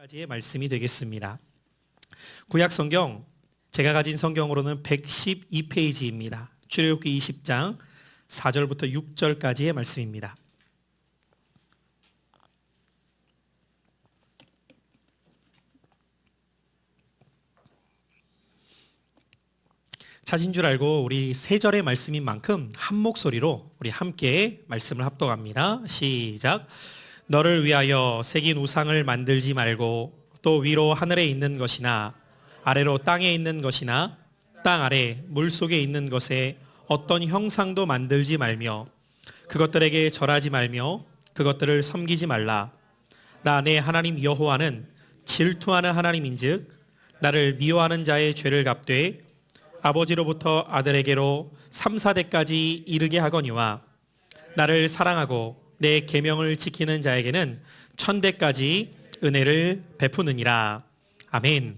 까지의 말씀이 되겠습니다. 구약 성경 제가 가진 성경으로는 112페이지입니다. 출애굽기 20장 4절부터 6절까지의 말씀입니다. 찾은 줄 알고 우리 세 절의 말씀인 만큼 한 목소리로 우리 함께 말씀을 합독합니다. 시작. 너를 위하여 새긴 우상을 만들지 말고 또 위로 하늘에 있는 것이나 아래로 땅에 있는 것이나 땅 아래 물속에 있는 것에 어떤 형상도 만들지 말며 그것들에게 절하지 말며 그것들을 섬기지 말라. 나 내 하나님 여호와는 질투하는 하나님인즉 나를 미워하는 자의 죄를 갚되 아버지로부터 아들에게로 3, 4대까지 이르게 하거니와 나를 사랑하고 내 계명을 지키는 자에게는 1000대까지 은혜를 베푸느니라. 아멘.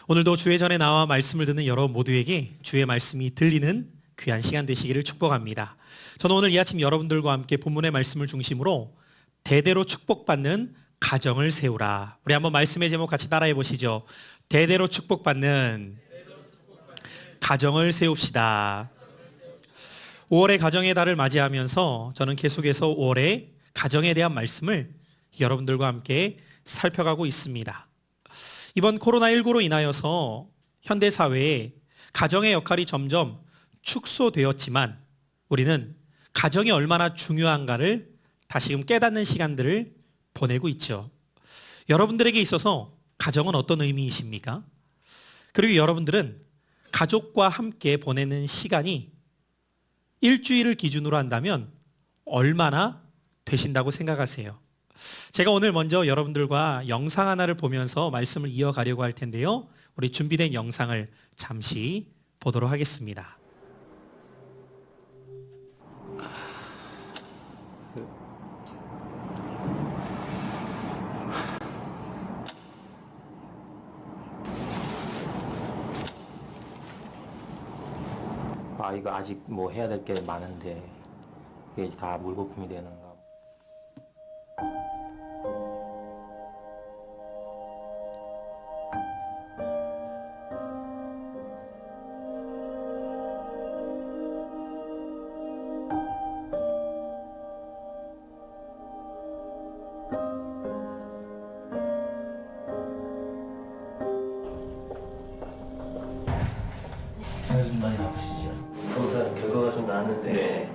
오늘도 주의 전에 나와 말씀을 듣는 여러분 모두에게 주의 말씀이 들리는 귀한 시간 되시기를 축복합니다. 저는 오늘 이 아침 여러분들과 함께 본문의 말씀을 중심으로 대대로 축복받는 가정을 세우라. 우리 한번 말씀의 제목 같이 따라해 보시죠. 대대로 축복받는 가정을 세웁시다. 5월의 가정의 달을 맞이하면서 저는 계속해서 5월의 가정에 대한 말씀을 여러분들과 함께 살펴가고 있습니다. 이번 코로나19로 인하여서 현대사회에 가정의 역할이 점점 축소되었지만 우리는 가정이 얼마나 중요한가를 다시금 깨닫는 시간들을 보내고 있죠. 여러분들에게 있어서 가정은 어떤 의미이십니까? 그리고 여러분들은 가족과 함께 보내는 시간이 일주일을 기준으로 한다면 얼마나 되신다고 생각하세요? 제가 오늘 먼저 여러분들과 영상 하나를 보면서 말씀을 이어가려고 할 텐데요. 우리 준비된 영상을 잠시 보도록 하겠습니다. 아, 이거 아직 뭐 해야 될 게 많은데 이게 이제 다 물거품이 되는가. 요즘 많이 아프시죠? 검사 결과가 좀 나왔는데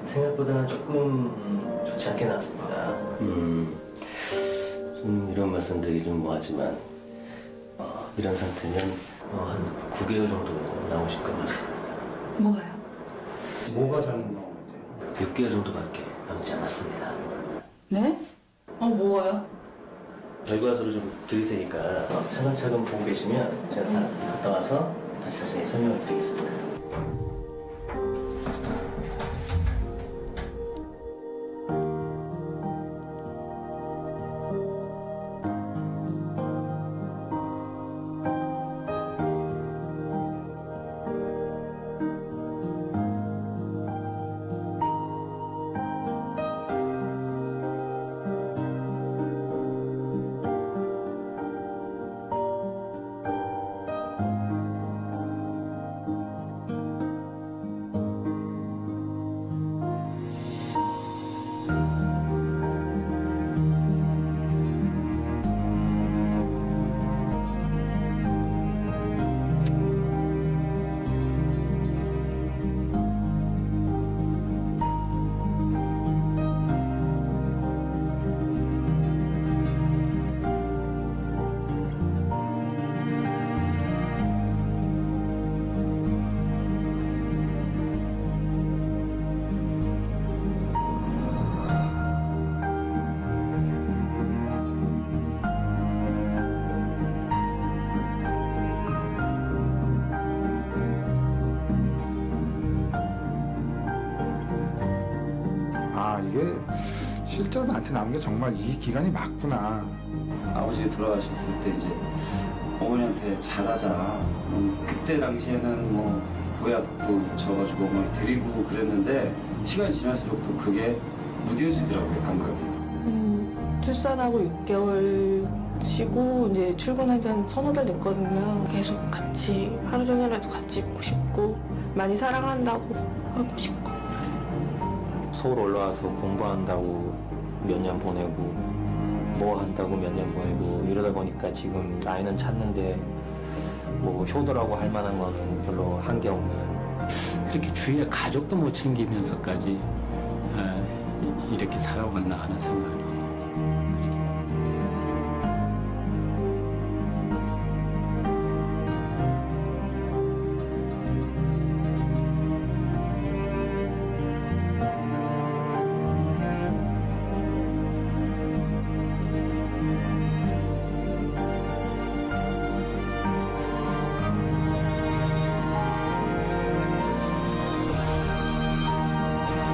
생각보다는 조금 좋지 않게 나왔습니다. 좀 이런 말씀 드리기 좀 뭐하지만 이런 상태면 한 9개월 정도 나오실 것 같습니다. 뭐가요? 뭐가 잘못 나오는데요? 6개월 정도밖에 남지 않았습니다. 네? 뭐가요? 결과서를 좀 드릴 테니까 차근차근 보고 계시면 제가 다 갔다 와서 다시 자세히 설명을 드리겠습니다. 이게 실제로 나한테 남은 게 정말 이 기간이 맞구나. 아버지가 돌아가셨을 때 이제 어머니한테 잘하자. 그때 당시에는 뭐 보약도 져가지고 어머니 드리고 그랬는데 시간이 지날수록 또 그게 무뎌지더라고요, 감각이. 출산하고 6개월 쉬고 이제 출근할 때는 서너 달 됐거든요. 계속 같이 하루 종일라도 같이 있고 싶고 많이 사랑한다고 하고 싶고. 서울 올라와서 공부한다고 몇 년 보내고 뭐 한다고 몇 년 보내고 이러다 보니까 지금 나이는 찼는데 뭐 효도라고 할 만한 거는 별로 한 게 없는. 이렇게 주위에 가족도 못 챙기면서까지 이렇게 살아왔나 하는 생각이.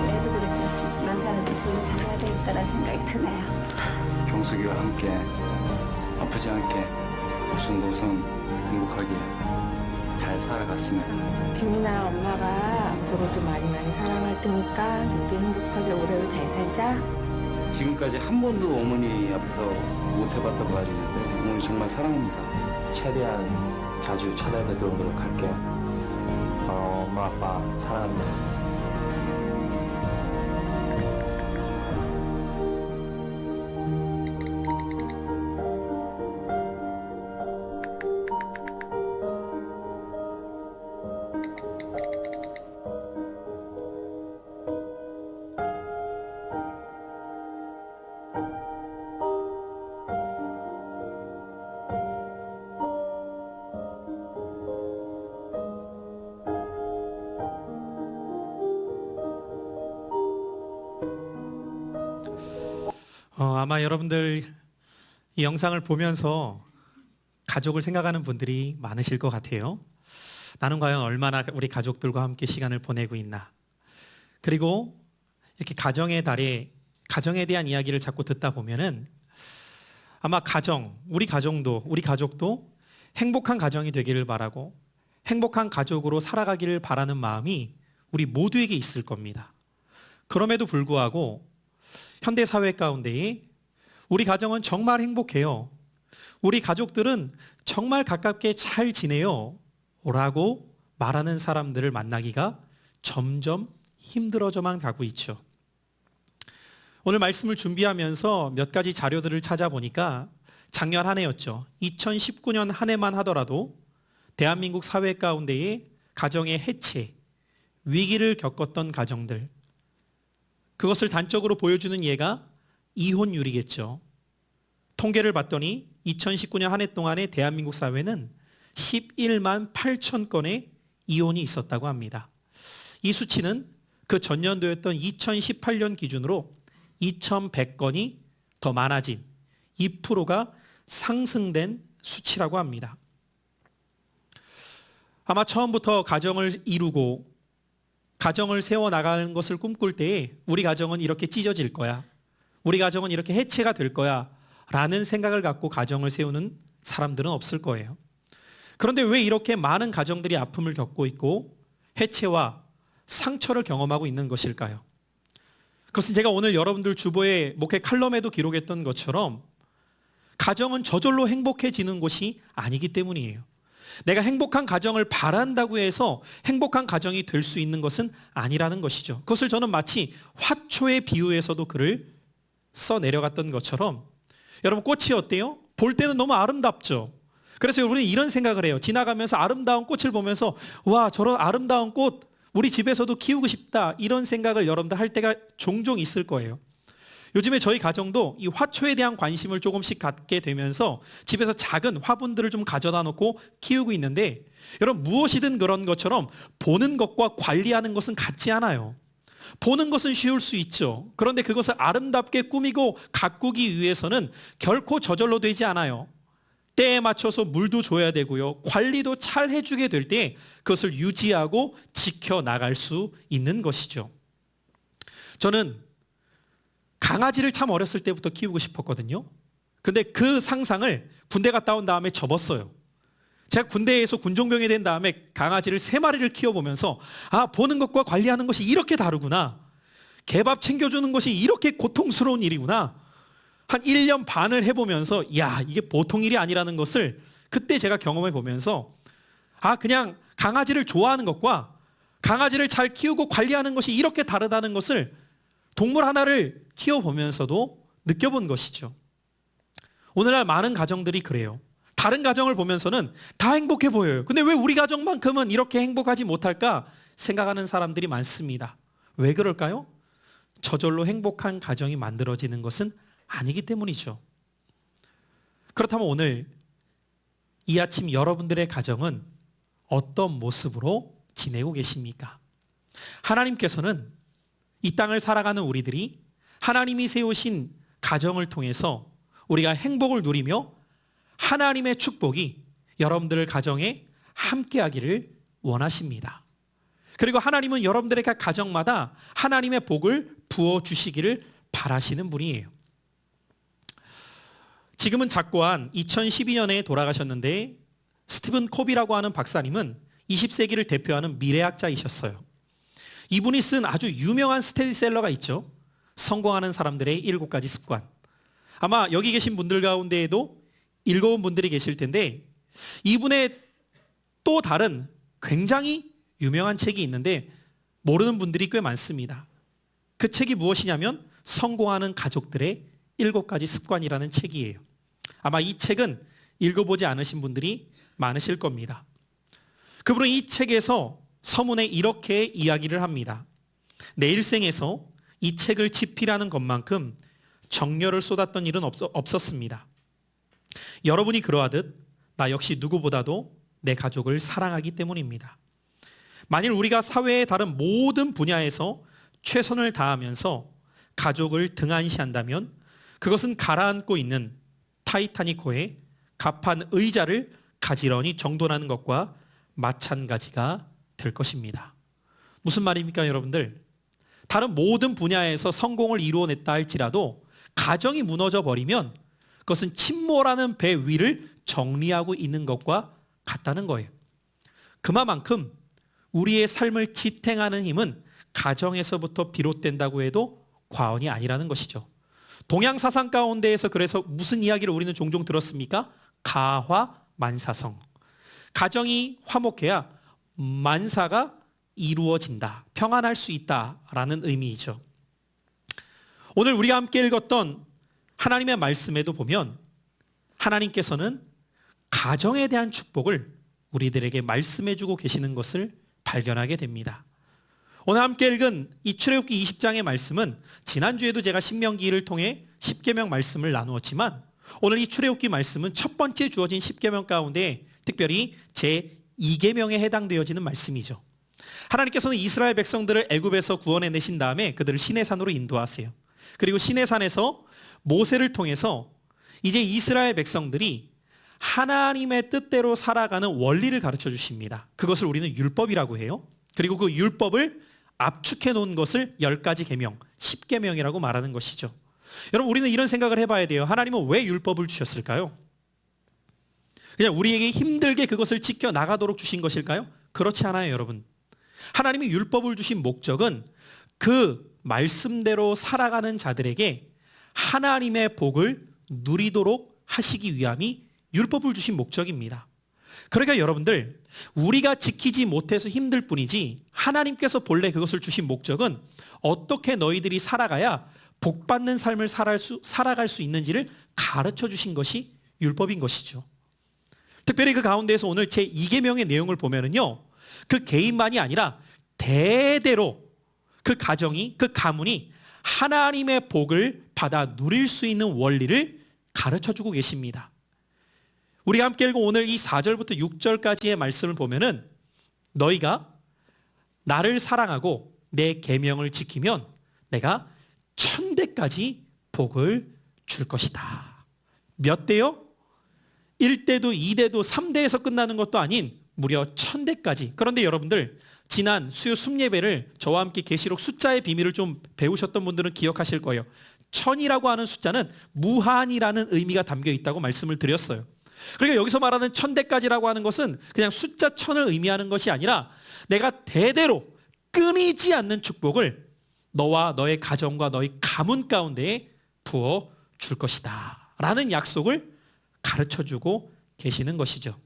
그래도 그렇게 남편한테 잘해야 되겠다는 생각이 드네요. 경숙이와 함께 아프지 않게 오순도순 행복하게 잘 살아갔으면. 규민아, 엄마가 앞으로도 많이 사랑할 테니까 우리 행복하게 오래오래 잘 살자. 지금까지 한 번도 어머니 앞에서 못 해봤다고 하시는데 어머니 정말 사랑합니다. 최대한 자주 찾아뵙도록 노력할게요. 엄마 아빠 사랑합니다. 아마 여러분들 이 영상을 보면서 가족을 생각하는 분들이 많으실 것 같아요. 나는 과연 얼마나 우리 가족들과 함께 시간을 보내고 있나. 그리고 이렇게 가정의 달에 가정에 대한 이야기를 자꾸 듣다 보면은 아마 우리 가족도 행복한 가정이 되기를 바라고 행복한 가족으로 살아가기를 바라는 마음이 우리 모두에게 있을 겁니다. 그럼에도 불구하고 현대 사회 가운데에 우리 가정은 정말 행복해요. 우리 가족들은 정말 가깝게 잘 지내요. 라고 말하는 사람들을 만나기가 점점 힘들어져만 가고 있죠. 오늘 말씀을 준비하면서 몇 가지 자료들을 찾아보니까 작년 한 해였죠. 2019년 한 해만 하더라도 대한민국 사회 가운데에 가정의 해체, 위기를 겪었던 가정들, 그것을 단적으로 보여주는 예가 이혼율이겠죠. 통계를 봤더니 2019년 한 해 동안에 대한민국 사회는 11만 8천 건의 이혼이 있었다고 합니다. 이 수치는 그 전년도였던 2018년 기준으로 2,100건이 더 많아진 2%가 상승된 수치라고 합니다. 아마 처음부터 가정을 이루고 가정을 세워나가는 것을 꿈꿀 때에 우리 가정은 이렇게 찢어질 거야. 우리 가정은 이렇게 해체가 될 거야. 라는 생각을 갖고 가정을 세우는 사람들은 없을 거예요. 그런데 왜 이렇게 많은 가정들이 아픔을 겪고 있고 해체와 상처를 경험하고 있는 것일까요? 그것은 제가 오늘 여러분들 주보의 목회 칼럼에도 기록했던 것처럼 가정은 저절로 행복해지는 곳이 아니기 때문이에요. 내가 행복한 가정을 바란다고 해서 행복한 가정이 될 수 있는 것은 아니라는 것이죠. 그것을 저는 마치 화초에 비유해서도 글을 써 내려갔던 것처럼 여러분 꽃이 어때요? 볼 때는 너무 아름답죠. 그래서 우리는 이런 생각을 해요. 지나가면서 아름다운 꽃을 보면서 와 저런 아름다운 꽃 우리 집에서도 키우고 싶다 이런 생각을 여러분들 할 때가 종종 있을 거예요. 요즘에 저희 가정도 이 화초에 대한 관심을 조금씩 갖게 되면서 집에서 작은 화분들을 좀 가져다 놓고 키우고 있는데 여러분 무엇이든 그런 것처럼 보는 것과 관리하는 것은 같지 않아요. 보는 것은 쉬울 수 있죠. 그런데 그것을 아름답게 꾸미고 가꾸기 위해서는 결코 저절로 되지 않아요. 때에 맞춰서 물도 줘야 되고요. 관리도 잘 해주게 될 때 그것을 유지하고 지켜나갈 수 있는 것이죠. 저는 강아지를 참 어렸을 때부터 키우고 싶었거든요. 근데 그 상상을 군대 갔다 온 다음에 접었어요. 제가 군대에서 군종병이 된 다음에 강아지를 3마리를 키워보면서 아 보는 것과 관리하는 것이 이렇게 다르구나. 개밥 챙겨주는 것이 이렇게 고통스러운 일이구나 한 1년 반을 해보면서 야, 이게 보통 일이 아니라는 것을 그때 제가 경험해 보면서 그냥 강아지를 좋아하는 것과 강아지를 잘 키우고 관리하는 것이 이렇게 다르다는 것을 동물 하나를 키워보면서도 느껴본 것이죠. 오늘날 많은 가정들이 그래요. 다른 가정을 보면서는 다 행복해 보여요. 근데 왜 우리 가정만큼은 이렇게 행복하지 못할까 생각하는 사람들이 많습니다. 왜 그럴까요? 저절로 행복한 가정이 만들어지는 것은 아니기 때문이죠. 그렇다면 오늘 이 아침 여러분들의 가정은 어떤 모습으로 지내고 계십니까? 하나님께서는 이 땅을 살아가는 우리들이 하나님이 세우신 가정을 통해서 우리가 행복을 누리며 하나님의 축복이 여러분들 가정에 함께하기를 원하십니다. 그리고 하나님은 여러분들의 각 가정마다 하나님의 복을 부어주시기를 바라시는 분이에요. 지금은 작고한 2012년에 돌아가셨는데 스티븐 코비라고 하는 박사님은 20세기를 대표하는 미래학자이셨어요. 이분이 쓴 아주 유명한 스테디셀러가 있죠. 성공하는 사람들의 7가지 습관. 아마 여기 계신 분들 가운데에도 읽어온 분들이 계실 텐데 이분의 또 다른 굉장히 유명한 책이 있는데 모르는 분들이 꽤 많습니다. 그 책이 무엇이냐면 성공하는 가족들의 7가지 습관이라는 책이에요. 아마 이 책은 읽어보지 않으신 분들이 많으실 겁니다. 그분은 이 책에서 서문에 이렇게 이야기를 합니다. 내 일생에서 이 책을 집필하는 것만큼 정열을 쏟았던 일은 없었습니다. 여러분이 그러하듯 나 역시 누구보다도 내 가족을 사랑하기 때문입니다. 만일 우리가 사회의 다른 모든 분야에서 최선을 다하면서 가족을 등한시한다면 그것은 가라앉고 있는 타이타닉호의 갑판 의자를 가지런히 정돈하는 것과 마찬가지가 될 것입니다. 무슨 말입니까, 여러분들? 다른 모든 분야에서 성공을 이루어냈다 할지라도 가정이 무너져 버리면 그것은 침몰하는 배 위를 정리하고 있는 것과 같다는 거예요. 그만큼 우리의 삶을 지탱하는 힘은 가정에서부터 비롯된다고 해도 과언이 아니라는 것이죠. 동양 사상 가운데에서 그래서 무슨 이야기를 우리는 종종 들었습니까? 가화만사성. 가정이 화목해야 만사가 이루어진다. 평안할 수 있다라는 의미이죠. 오늘 우리가 함께 읽었던 하나님의 말씀에도 보면 하나님께서는 가정에 대한 축복을 우리들에게 말씀해주고 계시는 것을 발견하게 됩니다. 오늘 함께 읽은 이 출애굽기 20장의 말씀은 지난주에도 제가 신명기를 통해 10계명 말씀을 나누었지만 오늘 이 출애굽기 말씀은 첫 번째 주어진 10계명 가운데 특별히 제2계명에 해당되어지는 말씀이죠. 하나님께서는 이스라엘 백성들을 애굽에서 구원해내신 다음에 그들을 시내산으로 인도하세요. 그리고 시내산에서 모세를 통해서 이제 이스라엘 백성들이 하나님의 뜻대로 살아가는 원리를 가르쳐 주십니다. 그것을 우리는 율법이라고 해요. 그리고 그 율법을 압축해 놓은 것을 10가지 계명, 10계명이라고 말하는 것이죠. 여러분, 우리는 이런 생각을 해봐야 돼요. 하나님은 왜 율법을 주셨을까요? 그냥 우리에게 힘들게 그것을 지켜 나가도록 주신 것일까요? 그렇지 않아요, 여러분. 하나님이 율법을 주신 목적은 그 말씀대로 살아가는 자들에게 하나님의 복을 누리도록 하시기 위함이 율법을 주신 목적입니다. 그러니까 여러분들, 우리가 지키지 못해서 힘들 뿐이지 하나님께서 본래 그것을 주신 목적은 어떻게 너희들이 살아가야 복받는 삶을 살아갈 수 있는지를 가르쳐 주신 것이 율법인 것이죠. 특별히 그 가운데에서 오늘 제2계명의 내용을 보면은요, 그 개인만이 아니라 대대로 그 가정이, 그 가문이 하나님의 복을 받아 누릴 수 있는 원리를 가르쳐 주고 계십니다. 우리가 함께 읽은 오늘 이 4절부터 6절까지의 말씀을 보면은 너희가 나를 사랑하고 내 계명을 지키면 내가 1000대까지 복을 줄 것이다. 몇 대요? 1대도 2대도 3대에서 끝나는 것도 아닌 무려 1000대까지. 그런데 여러분들, 지난 수요 숲예배를 저와 함께 계시록 숫자의 비밀을 좀 배우셨던 분들은 기억하실 거예요. 1000이라고 하는 숫자는 무한이라는 의미가 담겨 있다고 말씀을 드렸어요. 그러니까 여기서 말하는 1000대까지라고 하는 것은 그냥 숫자 1000을 의미하는 것이 아니라 내가 대대로 끊이지 않는 축복을 너와 너의 가정과 너의 가문 가운데에 부어 줄 것이다 라는 약속을 가르쳐주고 계시는 것이죠.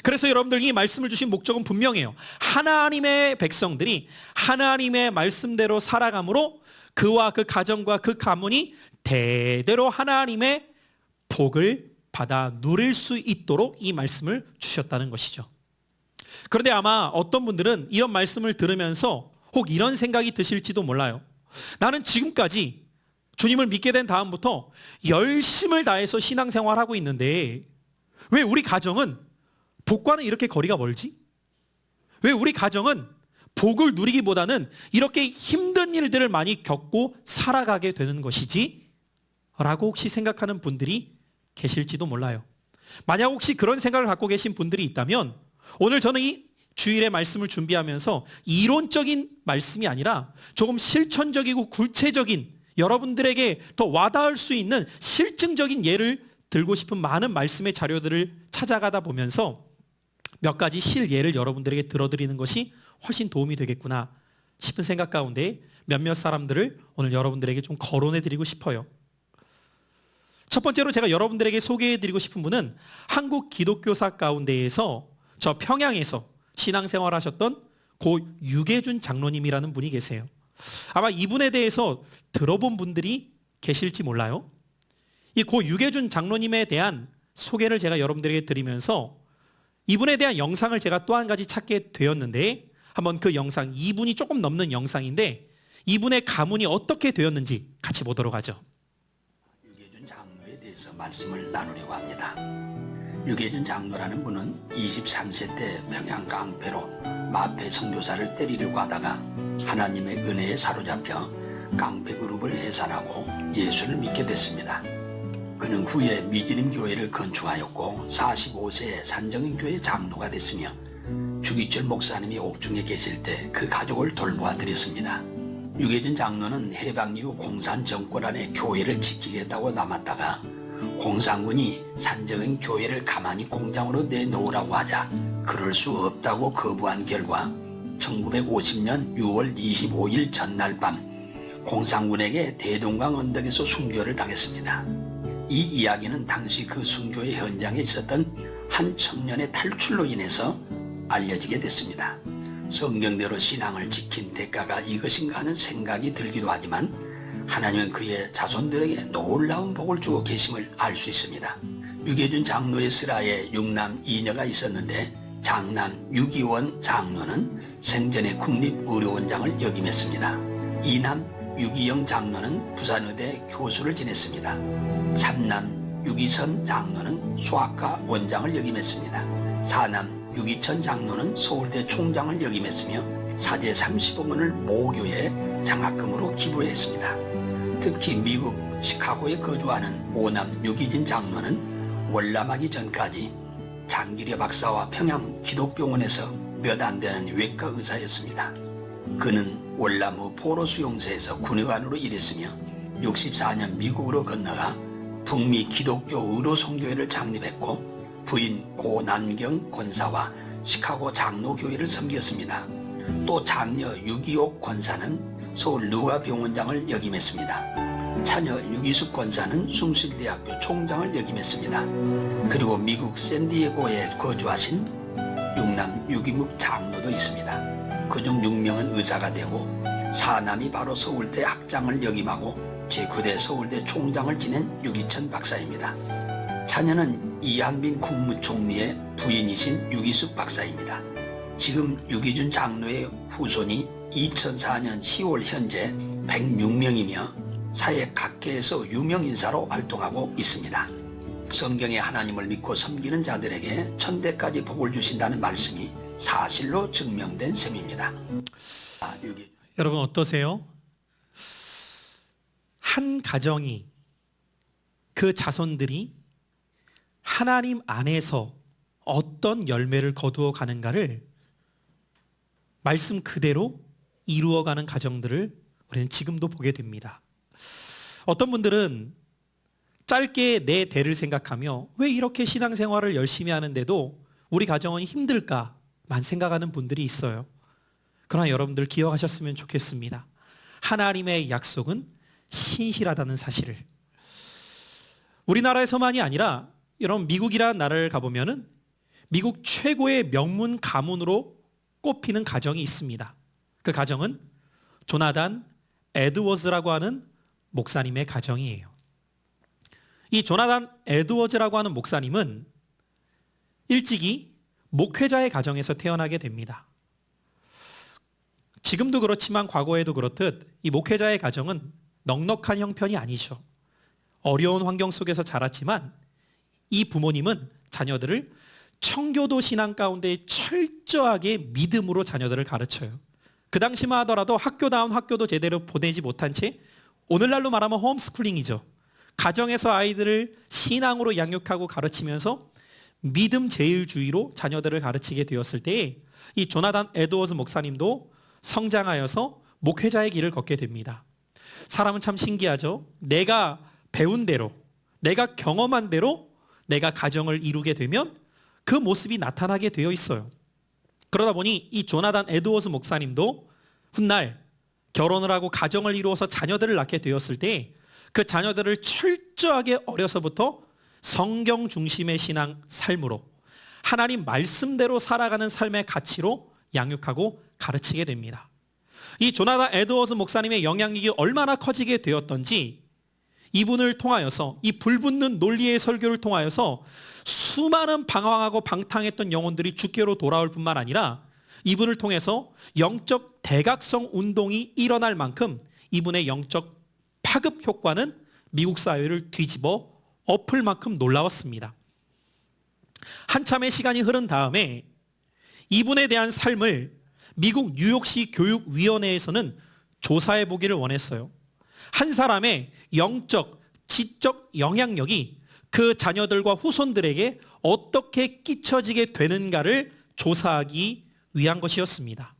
그래서 여러분들 이 말씀을 주신 목적은 분명해요. 하나님의 백성들이 하나님의 말씀대로 살아감으로 그와 그 가정과 그 가문이 대대로 하나님의 복을 받아 누릴 수 있도록 이 말씀을 주셨다는 것이죠. 그런데 아마 어떤 분들은 이런 말씀을 들으면서 혹 이런 생각이 드실지도 몰라요. 나는 지금까지 주님을 믿게 된 다음부터 열심을 다해서 신앙생활하고 있는데 왜 우리 가정은 복과는 이렇게 거리가 멀지? 왜 우리 가정은 복을 누리기보다는 이렇게 힘든 일들을 많이 겪고 살아가게 되는 것이지? 라고 혹시 생각하는 분들이 계실지도 몰라요. 만약 혹시 그런 생각을 갖고 계신 분들이 있다면 오늘 저는 이 주일의 말씀을 준비하면서 이론적인 말씀이 아니라 조금 실천적이고 구체적인 여러분들에게 더 와닿을 수 있는 실증적인 예를 들고 싶은 많은 말씀의 자료들을 찾아가다 보면서 몇 가지 실예를 여러분들에게 들어드리는 것이 훨씬 도움이 되겠구나 싶은 생각 가운데 몇몇 사람들을 오늘 여러분들에게 좀 거론해드리고 싶어요. 첫 번째로 제가 여러분들에게 소개해드리고 싶은 분은 한국 기독교사 가운데에서 저 평양에서 신앙생활 하셨던 고 유계준 장로님이라는 분이 계세요. 아마 이분에 대해서 들어본 분들이 계실지 몰라요. 이 고 유계준 장로님에 대한 소개를 제가 여러분들에게 드리면서 이분에 대한 영상을 제가 또 한 가지 찾게 되었는데 한번 그 영상 2분이 조금 넘는 영상인데 이분의 가문이 어떻게 되었는지 같이 보도록 하죠. 유계준 장로에 대해서 말씀을 나누려고 합니다. 유계준 장로라는 분은 23세 때 평양 깡패로 마패 선교사를 때리려고 하다가 하나님의 은혜에 사로잡혀 깡패 그룹을 해산하고 예수를 믿게 됐습니다. 그는 후에 미지림 교회를 건축하였고 45세에 산정인교회 장로가 됐으며 주기철 목사님이 옥중에 계실 때 그 가족을 돌보아 드렸습니다. 유계준 장로는 해방 이후 공산 정권 안에 교회를 지키겠다고 남았다가 공산군이 산정인 교회를 가만히 공장으로 내놓으라고 하자 그럴 수 없다고 거부한 결과 1950년 6월 25일 전날 밤 공산군에게 대동강 언덕에서 순교를 당했습니다. 이 이야기는 당시 그 순교의 현장에 있었던 한 청년의 탈출로 인해서 알려지게 됐습니다. 성경대로 신앙을 지킨 대가가 이것인가 하는 생각이 들기도 하지만 하나님은 그의 자손들에게 놀라운 복을 주고 계심을 알 수 있습니다. 유계준 장로의 슬하에 6남 2녀가 있었는데 장남 유기원 장로는 생전에 국립의료원장을 역임했습니다. 2남 유기영 장로는 부산의대 교수를 지냈습니다. 3남 유기선 장로는 소아과 원장을 역임했습니다. 4남 유기천 장로는 서울대 총장을 역임했으며 사제 30억 원을 모교에 장학금으로 기부했습니다. 특히 미국 시카고에 거주하는 5남 유기진 장로는 월남하기 전까지 장기려 박사와 평양 기독병원에서 몇 안 되는 외과 의사였습니다. 그는 월남의 포로 수용소에서 군의관으로 일했으며 64년 미국으로 건너가 북미 기독교 의료 선교회를 창립했고 부인 고남경 권사와 시카고 장로교회를 섬겼습니다. 또 장녀 유기옥 권사는 서울 누가병원장을 역임했습니다. 차녀 유기숙 권사는 숭실대학교 총장을 역임했습니다. 그리고 미국 샌디에고에 거주하신 6남 유기묵 장로도 있습니다. 그중 6명은 의사가 되고 4남이 바로 서울대 학장을 역임하고 제9대 서울대 총장을 지낸 유기천 박사입니다. 자녀는 이한빈 국무총리의 부인이신 유기숙 박사입니다. 지금 유기준 장로의 후손이 2004년 10월 현재 106명이며 사회 각계에서 유명 인사로 활동하고 있습니다. 성경의 하나님을 믿고 섬기는 자들에게 천대까지 복을 주신다는 말씀이 사실로 증명된 셈입니다. 여러분 어떠세요? 한 가정이 그 자손들이 하나님 안에서 어떤 열매를 거두어 가는가를 말씀 그대로 이루어가는 가정들을 우리는 지금도 보게 됩니다. 어떤 분들은 짧게 내 대를 생각하며 왜 이렇게 신앙생활을 열심히 하는데도 우리 가정은 힘들까만 생각하는 분들이 있어요. 그러나 여러분들 기억하셨으면 좋겠습니다. 하나님의 약속은 신실하다는 사실을. 우리나라에서만이 아니라 여러분 미국이라는 나라를 가보면은 미국 최고의 명문 가문으로 꼽히는 가정이 있습니다. 그 가정은 조나단 에드워즈라고 하는 목사님의 가정이에요. 이 조나단 에드워즈라고 하는 목사님은 일찍이 목회자의 가정에서 태어나게 됩니다. 지금도 그렇지만 과거에도 그렇듯 이 목회자의 가정은 넉넉한 형편이 아니죠. 어려운 환경 속에서 자랐지만 이 부모님은 자녀들을 청교도 신앙 가운데 철저하게 믿음으로 자녀들을 가르쳐요. 그 당시만 하더라도 학교다운 학교도 제대로 보내지 못한 채 오늘날로 말하면 홈스쿨링이죠. 가정에서 아이들을 신앙으로 양육하고 가르치면서 믿음 제일주의로 자녀들을 가르치게 되었을 때에 이 조나단 에드워즈 목사님도 성장하여서 목회자의 길을 걷게 됩니다. 사람은 참 신기하죠. 내가 배운 대로, 내가 경험한 대로 내가 가정을 이루게 되면 그 모습이 나타나게 되어 있어요. 그러다 보니 이 조나단 에드워즈 목사님도 훗날 결혼을 하고 가정을 이루어서 자녀들을 낳게 되었을 때 그 자녀들을 철저하게 어려서부터 성경 중심의 신앙 삶으로 하나님 말씀대로 살아가는 삶의 가치로 양육하고 가르치게 됩니다. 이 조나단 에드워즈 목사님의 영향력이 얼마나 커지게 되었던지 이분을 통하여서 이 불붙는 논리의 설교를 통하여서 수많은 방황하고 방탕했던 영혼들이 주께로 돌아올 뿐만 아니라 이분을 통해서 영적 대각성 운동이 일어날 만큼 이분의 영적 파급 효과는 미국 사회를 뒤집어 엎을 만큼 놀라웠습니다. 한참의 시간이 흐른 다음에 이분에 대한 삶을 미국 뉴욕시 교육위원회에서는 조사해 보기를 원했어요. 한 사람의 영적, 지적 영향력이 그 자녀들과 후손들에게 어떻게 끼쳐지게 되는가를 조사하기 위한 것이었습니다.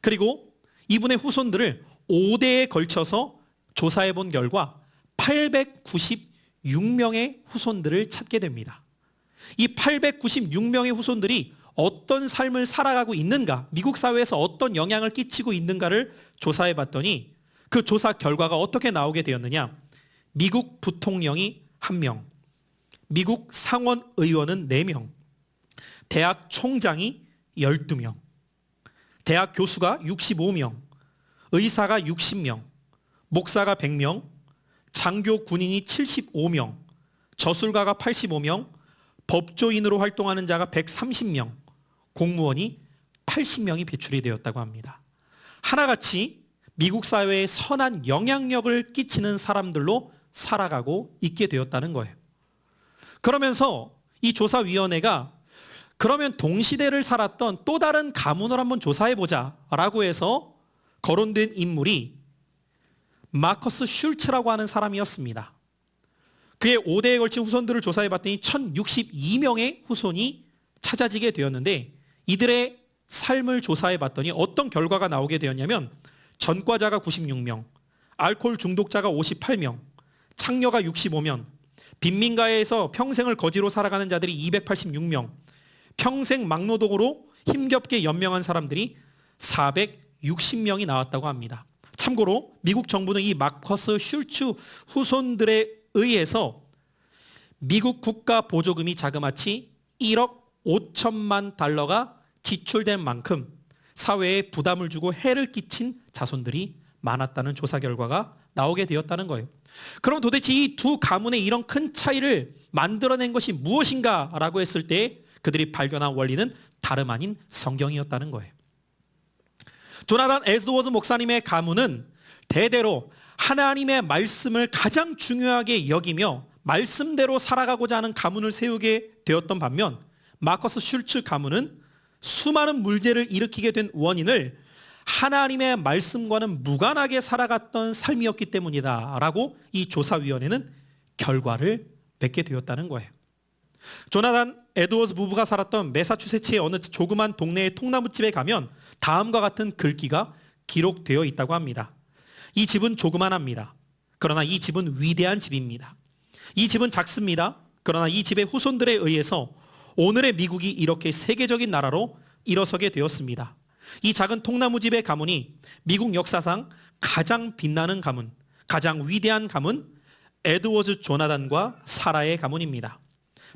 그리고 이분의 후손들을 5대에 걸쳐서 조사해 본 결과 896명의 후손들을 찾게 됩니다. 이 896명의 후손들이 어떤 삶을 살아가고 있는가, 미국 사회에서 어떤 영향을 끼치고 있는가를 조사해 봤더니 그 조사 결과가 어떻게 나오게 되었느냐. 미국 부통령이 1명, 미국 상원 의원은 4명, 대학 총장이 12명, 대학 교수가 65명, 의사가 60명, 목사가 100명, 장교 군인이 75명, 저술가가 85명, 법조인으로 활동하는 자가 130명, 공무원이 80명이 배출이 되었다고 합니다. 하나같이 미국 사회에 선한 영향력을 끼치는 사람들로 살아가고 있게 되었다는 거예요. 그러면서 이 조사위원회가 그러면 동시대를 살았던 또 다른 가문을 한번 조사해보자 라고 해서 거론된 인물이 마커스 슐츠라고 하는 사람이었습니다. 그의 5대에 걸친 후손들을 조사해봤더니 1062명의 후손이 찾아지게 되었는데 이들의 삶을 조사해봤더니 어떤 결과가 나오게 되었냐면 전과자가 96명, 알코올 중독자가 58명, 창녀가 65명, 빈민가에서 평생을 거지로 살아가는 자들이 286명, 평생 막노동으로 힘겹게 연명한 사람들이 460명이 나왔다고 합니다. 참고로 미국 정부는 이 마커스 슐츠 후손들에 의해서 미국 국가 보조금이 자그마치 1억 5천만 달러가 지출된 만큼 사회에 부담을 주고 해를 끼친 자손들이 많았다는 조사 결과가 나오게 되었다는 거예요. 그럼 도대체 이 두 가문의 이런 큰 차이를 만들어낸 것이 무엇인가라고 했을 때 그들이 발견한 원리는 다름 아닌 성경이었다는 거예요. 조나단 에드워즈 목사님의 가문은 대대로 하나님의 말씀을 가장 중요하게 여기며 말씀대로 살아가고자 하는 가문을 세우게 되었던 반면 마커스 슐츠 가문은 수많은 문제를 일으키게 된 원인을 하나님의 말씀과는 무관하게 살아갔던 삶이었기 때문이다 라고 이 조사위원회는 결과를 맺게 되었다는 거예요. 조나단 에드워즈 부부가 살았던 매사추세츠의 어느 조그만 동네의 통나무집에 가면 다음과 같은 글귀가 기록되어 있다고 합니다. 이 집은 조그만합니다. 그러나 이 집은 위대한 집입니다. 이 집은 작습니다. 그러나 이 집의 후손들에 의해서 오늘의 미국이 이렇게 세계적인 나라로 일어서게 되었습니다. 이 작은 통나무집의 가문이 미국 역사상 가장 빛나는 가문, 가장 위대한 가문 에드워즈 조나단과 사라의 가문입니다.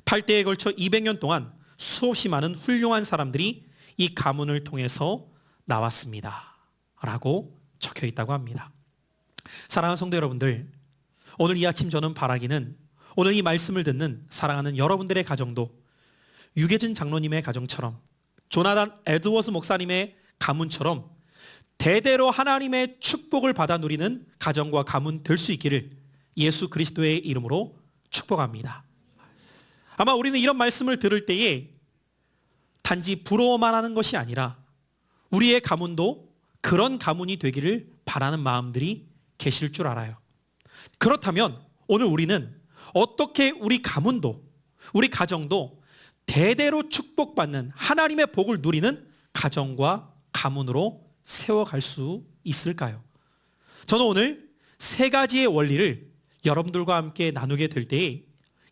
8대에 걸쳐 200년 동안 수없이 많은 훌륭한 사람들이 이 가문을 통해서 나왔습니다. 라고 적혀 있다고 합니다. 사랑하는 성도 여러분들, 오늘 이 아침 저는 바라기는 오늘 이 말씀을 듣는 사랑하는 여러분들의 가정도 유계준 장로님의 가정처럼 조나단 에드워즈 목사님의 가문처럼 대대로 하나님의 축복을 받아 누리는 가정과 가문 될 수 있기를 예수 그리스도의 이름으로 축복합니다. 아마 우리는 이런 말씀을 들을 때에 단지 부러워만 하는 것이 아니라 우리의 가문도 그런 가문이 되기를 바라는 마음들이 계실 줄 알아요. 그렇다면 오늘 우리는 어떻게 우리 가문도 우리 가정도 대대로 축복받는 하나님의 복을 누리는 가정과 가문으로 세워갈 수 있을까요? 저는 오늘 세 가지의 원리를 여러분들과 함께 나누게 될 때에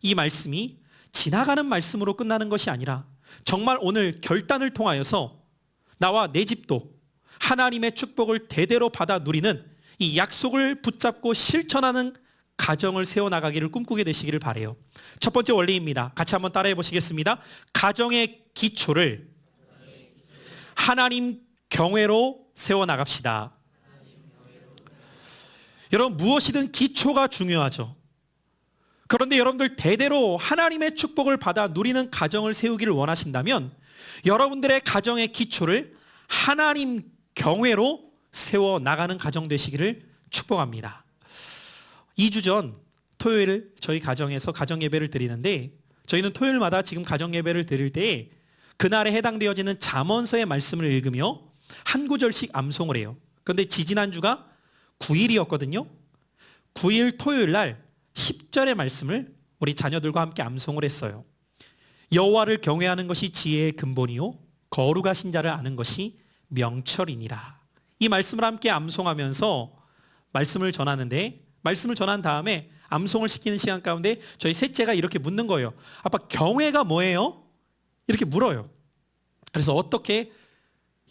이 말씀이 지나가는 말씀으로 끝나는 것이 아니라 정말 오늘 결단을 통하여서 나와 내 집도 하나님의 축복을 대대로 받아 누리는 이 약속을 붙잡고 실천하는 가정을 세워나가기를 꿈꾸게 되시기를 바라요. 첫 번째 원리입니다. 같이 한번 따라해 보시겠습니다. 가정의 기초를 하나님 경외로 세워나갑시다. 여러분, 무엇이든 기초가 중요하죠. 그런데 여러분들 대대로 하나님의 축복을 받아 누리는 가정을 세우기를 원하신다면 여러분들의 가정의 기초를 하나님 경외로 세워나가는 가정 되시기를 축복합니다. 2주 전 토요일 저희 가정에서 가정 예배를 드리는데 저희는 토요일마다 지금 가정 예배를 드릴 때 그날에 해당되어지는 잠언서의 말씀을 읽으며 한 구절씩 암송을 해요. 그런데 지지난주가 9일이었거든요. 9일 토요일 날 10절의 말씀을 우리 자녀들과 함께 암송을 했어요. 여호와를 경외하는 것이 지혜의 근본이요 거룩하신 자를 아는 것이 명철이니라. 이 말씀을 함께 암송하면서 말씀을 전하는데 말씀을 전한 다음에 암송을 시키는 시간 가운데 저희 셋째가 이렇게 묻는 거예요. 아빠, 경외가 뭐예요? 이렇게 물어요. 그래서 어떻게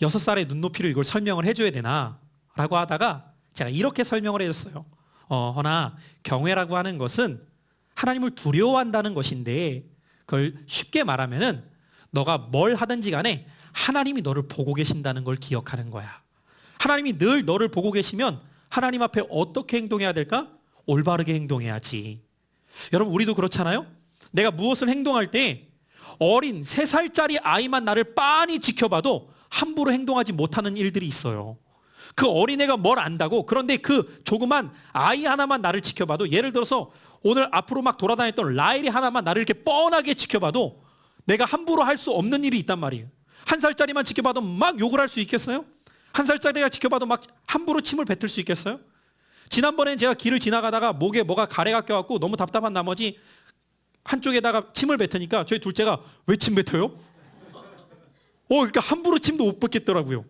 6살의 눈높이로 이걸 설명을 해줘야 되나 라고 하다가 제가 이렇게 설명을 해줬어요. 허나 경외라고 하는 것은 하나님을 두려워한다는 것인데 그걸 쉽게 말하면은 너가 뭘 하든지 간에 하나님이 너를 보고 계신다는 걸 기억하는 거야. 하나님이 늘 너를 보고 계시면 하나님 앞에 어떻게 행동해야 될까? 올바르게 행동해야지. 여러분, 우리도 그렇잖아요? 내가 무엇을 행동할 때 어린 3살짜리 아이만 나를 빤히 지켜봐도 함부로 행동하지 못하는 일들이 있어요. 그 어린애가 뭘 안다고. 그런데 그 조그만 아이 하나만 나를 지켜봐도, 예를 들어서 오늘 앞으로 막 돌아다녔던 라일이 하나만 나를 이렇게 뻔하게 지켜봐도 내가 함부로 할 수 없는 일이 있단 말이에요. 1살짜리만 지켜봐도 막 욕을 할 수 있겠어요? 1살짜리가 지켜봐도 막 함부로 침을 뱉을 수 있겠어요? 지난번엔 제가 길을 지나가다가 목에 뭐가 가래가 껴갖고 너무 답답한 나머지 한쪽에다가 침을 뱉으니까 저희 둘째가 왜 침 뱉어요? 그러니까 함부로 침도 못 뱉겠더라고요.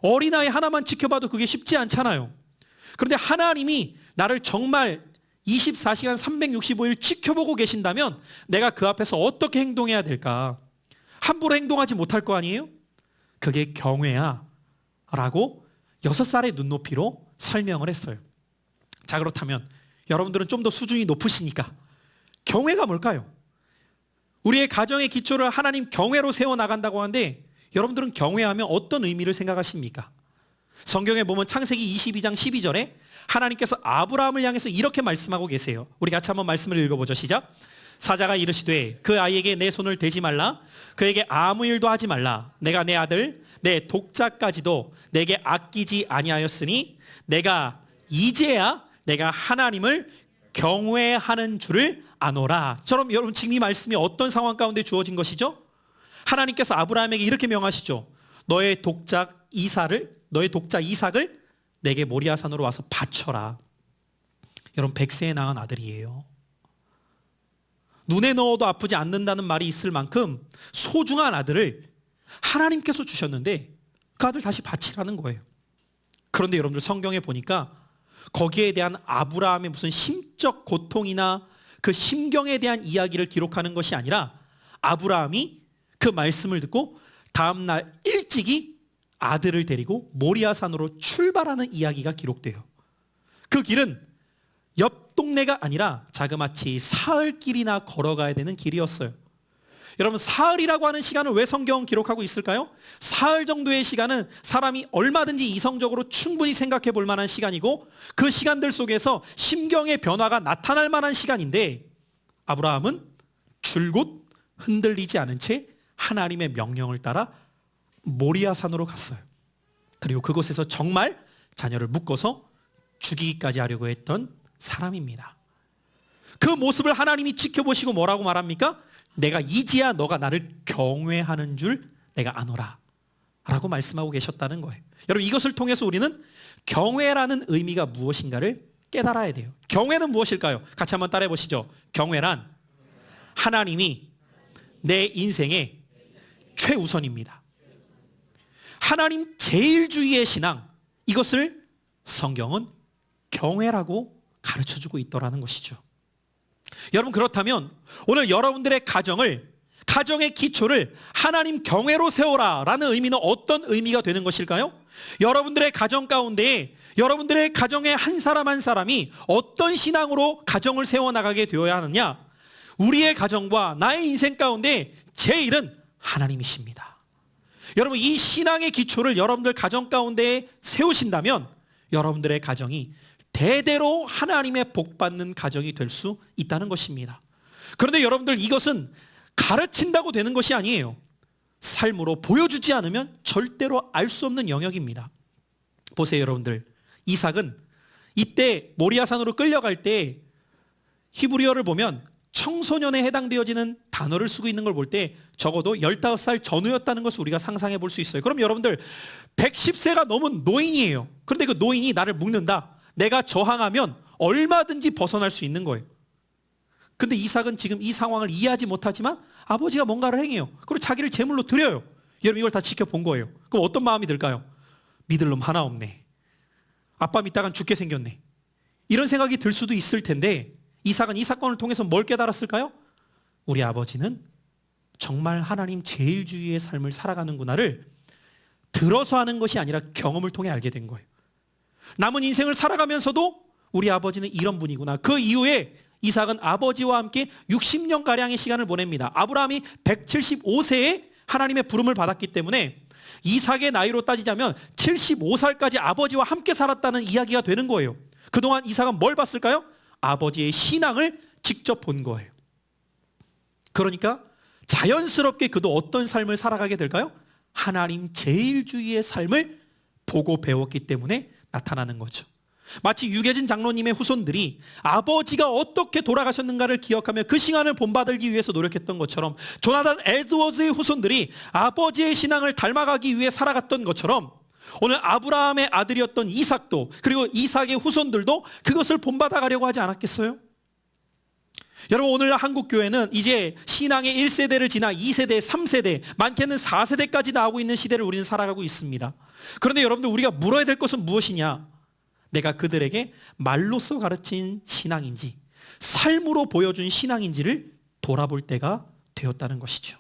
어린아이 하나만 지켜봐도 그게 쉽지 않잖아요. 그런데 하나님이 나를 정말 24시간 365일 지켜보고 계신다면 내가 그 앞에서 어떻게 행동해야 될까? 함부로 행동하지 못할 거 아니에요? 그게 경외야 라고 6살의 눈높이로 설명을 했어요. 자, 그렇다면 여러분들은 좀 더 수준이 높으시니까 경외가 뭘까요? 우리의 가정의 기초를 하나님 경외로 세워나간다고 하는데 여러분들은 경외하면 어떤 의미를 생각하십니까? 성경에 보면 창세기 22장 12절에 하나님께서 아브라함을 향해서 이렇게 말씀하고 계세요. 우리 같이 한번 말씀을 읽어보죠. 시작. 사자가 이르시되 그 아이에게 내 손을 대지 말라. 그에게 아무 일도 하지 말라. 내가 내 아들 내 독자까지도 내게 아끼지 아니하였으니 내가 이제야 내가 하나님을 경외하는 줄을 아노라. 저럼 여러분, 지금 이 말씀이 어떤 상황 가운데 주어진 것이죠? 하나님께서 아브라함에게 이렇게 명하시죠. 너의 독자 이삭을 내게 모리아산으로 와서 바쳐라. 여러분, 100세에 낳은 아들이에요. 눈에 넣어도 아프지 않는다는 말이 있을 만큼 소중한 아들을 하나님께서 주셨는데 그 아들 다시 바치라는 거예요. 그런데 여러분들, 성경에 보니까 거기에 대한 아브라함의 무슨 심적 고통이나 그 심경에 대한 이야기를 기록하는 것이 아니라 아브라함이 그 말씀을 듣고 다음날 일찍이 아들을 데리고 모리아산으로 출발하는 이야기가 기록돼요. 그 길은 옆 옆동네가 아니라 자그마치 사흘길이나 걸어가야 되는 길이었어요. 여러분, 사흘이라고 하는 시간을 왜 성경은 기록하고 있을까요? 사흘 정도의 시간은 사람이 얼마든지 이성적으로 충분히 생각해 볼 만한 시간이고, 그 시간들 속에서 심경의 변화가 나타날 만한 시간인데, 아브라함은 줄곧 흔들리지 않은 채 하나님의 명령을 따라 모리아산으로 갔어요. 그리고 그곳에서 정말 자녀를 묶어서 죽이기까지 하려고 했던 사람입니다. 그 모습을 하나님이 지켜보시고 뭐라고 말합니까? 내가 이제야 너가 나를 경외하는 줄 내가 아노라 라고 말씀하고 계셨다는 거예요. 여러분, 이것을 통해서 우리는 경외라는 의미가 무엇인가를 깨달아야 돼요. 경외는 무엇일까요? 같이 한번 따라해 보시죠. 경외란 하나님이 내 인생의 최우선입니다. 하나님 제일주의의 신앙, 이것을 성경은 경외라고 가르쳐주고 있더라는 것이죠. 여러분, 그렇다면 오늘 여러분들의 가정의 기초를 하나님 경외로 세워라 라는 의미는 어떤 의미가 되는 것일까요? 여러분들의 가정 가운데 여러분들의 가정의 한 사람 한 사람이 어떤 신앙으로 가정을 세워나가게 되어야 하느냐? 우리의 가정과 나의 인생 가운데 제일은 하나님이십니다. 여러분, 이 신앙의 기초를 여러분들 가정 가운데 세우신다면 여러분들의 가정이 대대로 하나님의 복받는 가정이 될 수 있다는 것입니다. 그런데 여러분들, 이것은 가르친다고 되는 것이 아니에요. 삶으로 보여주지 않으면 절대로 알 수 없는 영역입니다. 보세요, 여러분들. 이삭은 이때 모리아산으로 끌려갈 때 히브리어를 보면 청소년에 해당되어지는 단어를 쓰고 있는 걸 볼 때 적어도 15살 전후였다는 것을 우리가 상상해 볼 수 있어요. 그럼 여러분들, 110세가 넘은 노인이에요. 그런데 그 노인이 나를 묶는다. 내가 저항하면 얼마든지 벗어날 수 있는 거예요. 근데 이삭은 지금 이 상황을 이해하지 못하지만 아버지가 뭔가를 행해요. 그리고 자기를 제물로 드려요. 여러분, 이걸 다 지켜본 거예요. 그럼 어떤 마음이 들까요? 믿을 놈 하나 없네. 아빠 믿다간 죽게 생겼네. 이런 생각이 들 수도 있을 텐데, 이삭은 이 사건을 통해서 뭘 깨달았을까요? 우리 아버지는 정말 하나님 제일주의의 삶을 살아가는구나를 들어서 하는 것이 아니라 경험을 통해 알게 된 거예요. 남은 인생을 살아가면서도 우리 아버지는 이런 분이구나. 그 이후에 이삭은 아버지와 함께 60년가량의 시간을 보냅니다. 아브라함이 175세에 하나님의 부름을 받았기 때문에 이삭의 나이로 따지자면 75살까지 아버지와 함께 살았다는 이야기가 되는 거예요. 그동안 이삭은 뭘 봤을까요? 아버지의 신앙을 직접 본 거예요. 그러니까 자연스럽게 그도 어떤 삶을 살아가게 될까요? 하나님 제일주의의 삶을 보고 배웠기 때문에 나타나는 거죠. 마치 유계진 장로님의 후손들이 아버지가 어떻게 돌아가셨는가를 기억하며 그 시간을 본받기 위해서 노력했던 것처럼, 조나단 에드워즈의 후손들이 아버지의 신앙을 닮아가기 위해 살아갔던 것처럼, 오늘 아브라함의 아들이었던 이삭도, 그리고 이삭의 후손들도 그것을 본받아가려고 하지 않았겠어요? 여러분, 오늘 한국교회는 이제 신앙의 1세대를 지나 2세대, 3세대, 많게는 4세대까지 나오고 있는 시대를 우리는 살아가고 있습니다. 그런데 여러분들, 우리가 물어야 될 것은 무엇이냐? 내가 그들에게 말로써 가르친 신앙인지 삶으로 보여준 신앙인지를 돌아볼 때가 되었다는 것이죠.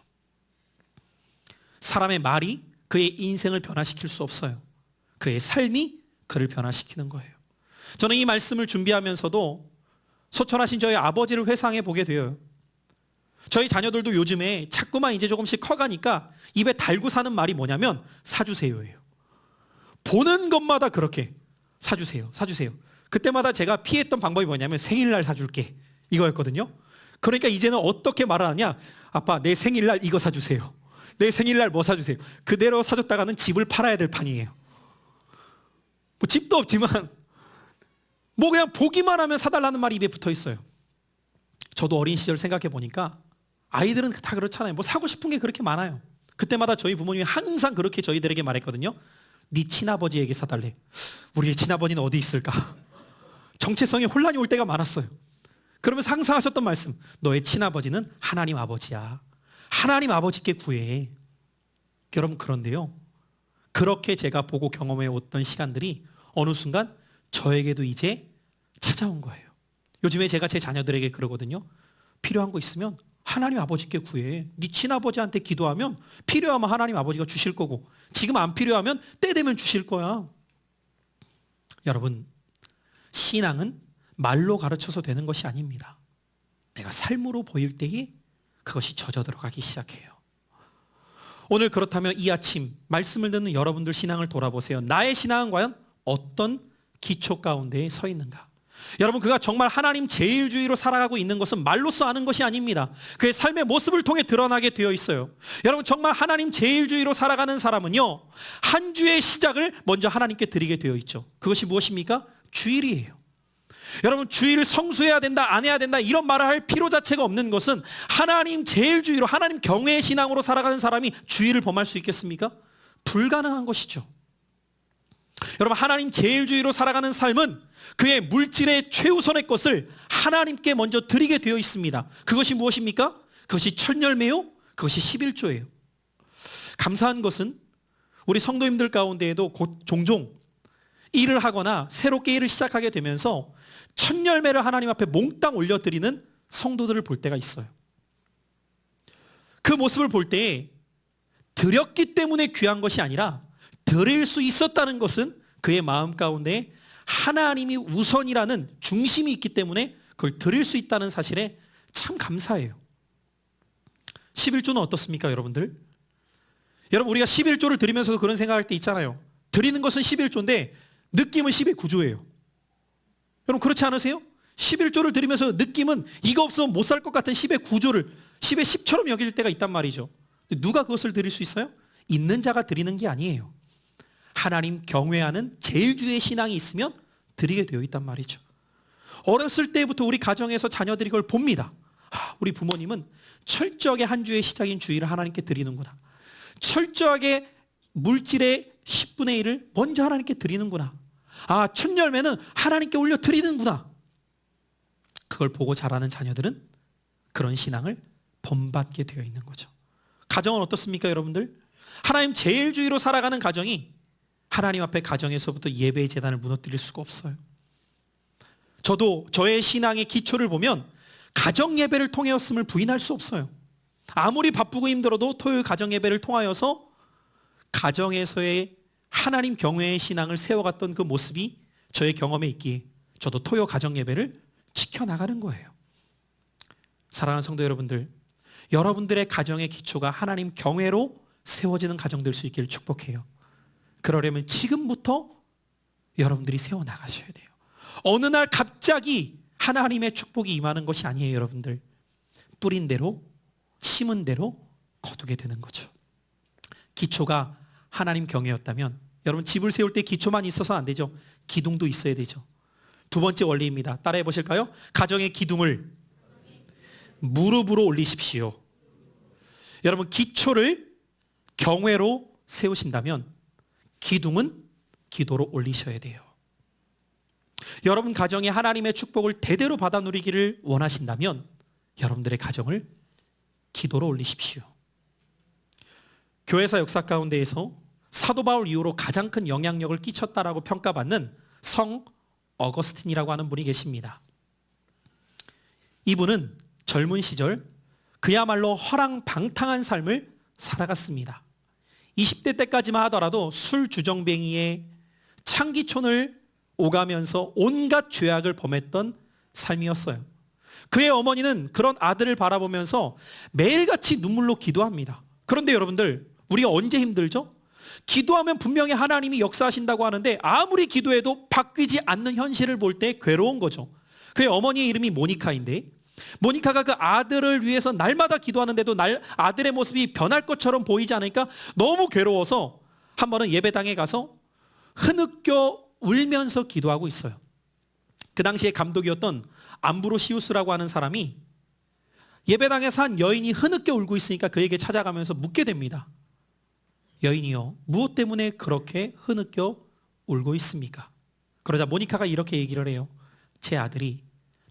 사람의 말이 그의 인생을 변화시킬 수 없어요. 그의 삶이 그를 변화시키는 거예요. 저는 이 말씀을 준비하면서도 소천하신 저희 아버지를 회상해 보게 돼요. 저희 자녀들도 요즘에 자꾸만 이제 조금씩 커가니까 입에 달고 사는 말이 뭐냐면 사주세요예요. 보는 것마다 그렇게 사주세요, 사주세요. 그때마다 제가 피했던 방법이 뭐냐면 생일날 사줄게, 이거였거든요. 그러니까 이제는 어떻게 말을 하냐? 아빠, 내 생일날 이거 사주세요. 내 생일날 뭐 사주세요. 그대로 사줬다가는 집을 팔아야 될 판이에요. 뭐 집도 없지만 뭐 그냥 보기만 하면 사달라는 말이 입에 붙어 있어요. 저도 어린 시절 생각해 보니까 아이들은 다 그렇잖아요. 뭐 사고 싶은 게 그렇게 많아요. 그때마다 저희 부모님이 항상 그렇게 저희들에게 말했거든요. 네 친아버지에게 사달래. 우리의 친아버지는 어디 있을까? 정체성에 혼란이 올 때가 많았어요. 그러면서 항상 하셨던 말씀, 너의 친아버지는 하나님 아버지야. 하나님 아버지께 구해. 여러분, 그런데요, 그렇게 제가 보고 경험해 왔던 시간들이 어느 순간 저에게도 이제 찾아온 거예요. 요즘에 제가 제 자녀들에게 그러거든요. 필요한 거 있으면 하나님 아버지께 구해. 네 친아버지한테 기도하면 필요하면 하나님 아버지가 주실 거고, 지금 안 필요하면 때 되면 주실 거야. 여러분, 신앙은 말로 가르쳐서 되는 것이 아닙니다. 내가 삶으로 보일 때에 그것이 젖어 들어가기 시작해요. 오늘 그렇다면 이 아침 말씀을 듣는 여러분들 신앙을 돌아보세요. 나의 신앙은 과연 어떤 기초 가운데에 서 있는가? 여러분, 그가 정말 하나님 제일주의로 살아가고 있는 것은 말로써 아는 것이 아닙니다. 그의 삶의 모습을 통해 드러나게 되어 있어요. 여러분, 정말 하나님 제일주의로 살아가는 사람은요, 한 주의 시작을 먼저 하나님께 드리게 되어 있죠. 그것이 무엇입니까? 주일이에요. 여러분, 주일을 성수해야 된다, 안 해야 된다 이런 말을 할 필요 자체가 없는 것은 하나님 제일주의로, 하나님 경외의 신앙으로 살아가는 사람이 주일을 범할 수 있겠습니까? 불가능한 것이죠. 여러분, 하나님 제일주의로 살아가는 삶은 그의 물질의 최우선의 것을 하나님께 먼저 드리게 되어 있습니다. 그것이 무엇입니까? 그것이 첫 열매요, 그것이 11조예요. 감사한 것은 우리 성도님들 가운데에도 곧 종종 일을 하거나 새롭게 일을 시작하게 되면서 첫 열매를 하나님 앞에 몽땅 올려드리는 성도들을 볼 때가 있어요. 그 모습을 볼 때 드렸기 때문에 귀한 것이 아니라 드릴 수 있었다는 것은 그의 마음 가운데 하나님이 우선이라는 중심이 있기 때문에 그걸 드릴 수 있다는 사실에 참 감사해요. 11조는 어떻습니까, 여러분들? 여러분, 우리가 11조를 드리면서도 그런 생각할 때 있잖아요. 드리는 것은 11조인데 느낌은 11구조예요. 여러분, 그렇지 않으세요? 11조를 드리면서 느낌은 이거 없으면 못 살 것 같은 10의 구조를 10의 10처럼 여길 때가 있단 말이죠. 누가 그것을 드릴 수 있어요? 있는 자가 드리는 게 아니에요. 하나님 경외하는 제일주의 신앙이 있으면 드리게 되어 있단 말이죠. 어렸을 때부터 우리 가정에서 자녀들이 그걸 봅니다. 우리 부모님은 철저하게 한 주의 시작인 주일을 하나님께 드리는구나. 철저하게 물질의 10분의 1을 먼저 하나님께 드리는구나. 첫 열매는 하나님께 올려 드리는구나. 그걸 보고 자라는 자녀들은 그런 신앙을 본받게 되어 있는 거죠. 가정은 어떻습니까, 여러분들? 하나님 제일주의로 살아가는 가정이 하나님 앞에 가정에서부터 예배의 제단을 무너뜨릴 수가 없어요. 저도 저의 신앙의 기초를 보면 가정 예배를 통하였음을 부인할 수 없어요. 아무리 바쁘고 힘들어도 토요일 가정 예배를 통하여서 가정에서의 하나님 경외의 신앙을 세워갔던 그 모습이 저의 경험에 있기에 저도 토요 가정 예배를 지켜나가는 거예요. 사랑하는 성도 여러분들, 여러분들의 가정의 기초가 하나님 경외로 세워지는 가정 될 수 있기를 축복해요. 그러려면 지금부터 여러분들이 세워나가셔야 돼요. 어느 날 갑자기 하나님의 축복이 임하는 것이 아니에요, 여러분들. 뿌린 대로, 심은 대로 거두게 되는 거죠. 기초가 하나님 경외였다면 여러분, 집을 세울 때 기초만 있어서 안 되죠. 기둥도 있어야 되죠. 두 번째 원리입니다. 따라해 보실까요? 가정의 기둥을 무릎으로 올리십시오. 여러분, 기초를 경외로 세우신다면 기둥은 기도로 올리셔야 돼요. 여러분 가정에 하나님의 축복을 대대로 받아 누리기를 원하신다면 여러분들의 가정을 기도로 올리십시오. 교회사 역사 가운데에서 사도 바울 이후로 가장 큰 영향력을 끼쳤다라고 평가받는 성 어거스틴이라고 하는 분이 계십니다. 이분은 젊은 시절 그야말로 허랑방탕한 삶을 살아갔습니다. 20대 때까지만 하더라도 술 주정뱅이에 창기촌을 오가면서 온갖 죄악을 범했던 삶이었어요. 그의 어머니는 그런 아들을 바라보면서 매일같이 눈물로 기도합니다. 그런데 여러분들, 우리가 언제 힘들죠? 기도하면 분명히 하나님이 역사하신다고 하는데 아무리 기도해도 바뀌지 않는 현실을 볼 때 괴로운 거죠. 그의 어머니의 이름이 모니카인데, 모니카가 그 아들을 위해서 날마다 기도하는데도 아들의 모습이 변할 것처럼 보이지 않으니까 너무 괴로워서 한 번은 예배당에 가서 흐느껴 울면서 기도하고 있어요. 그 당시에 감독이었던 암브로시우스라고 하는 사람이 예배당에서 한 여인이 흐느껴 울고 있으니까 그에게 찾아가면서 묻게 됩니다. 여인이요, 무엇 때문에 그렇게 흐느껴 울고 있습니까? 그러자 모니카가 이렇게 얘기를 해요. 제 아들이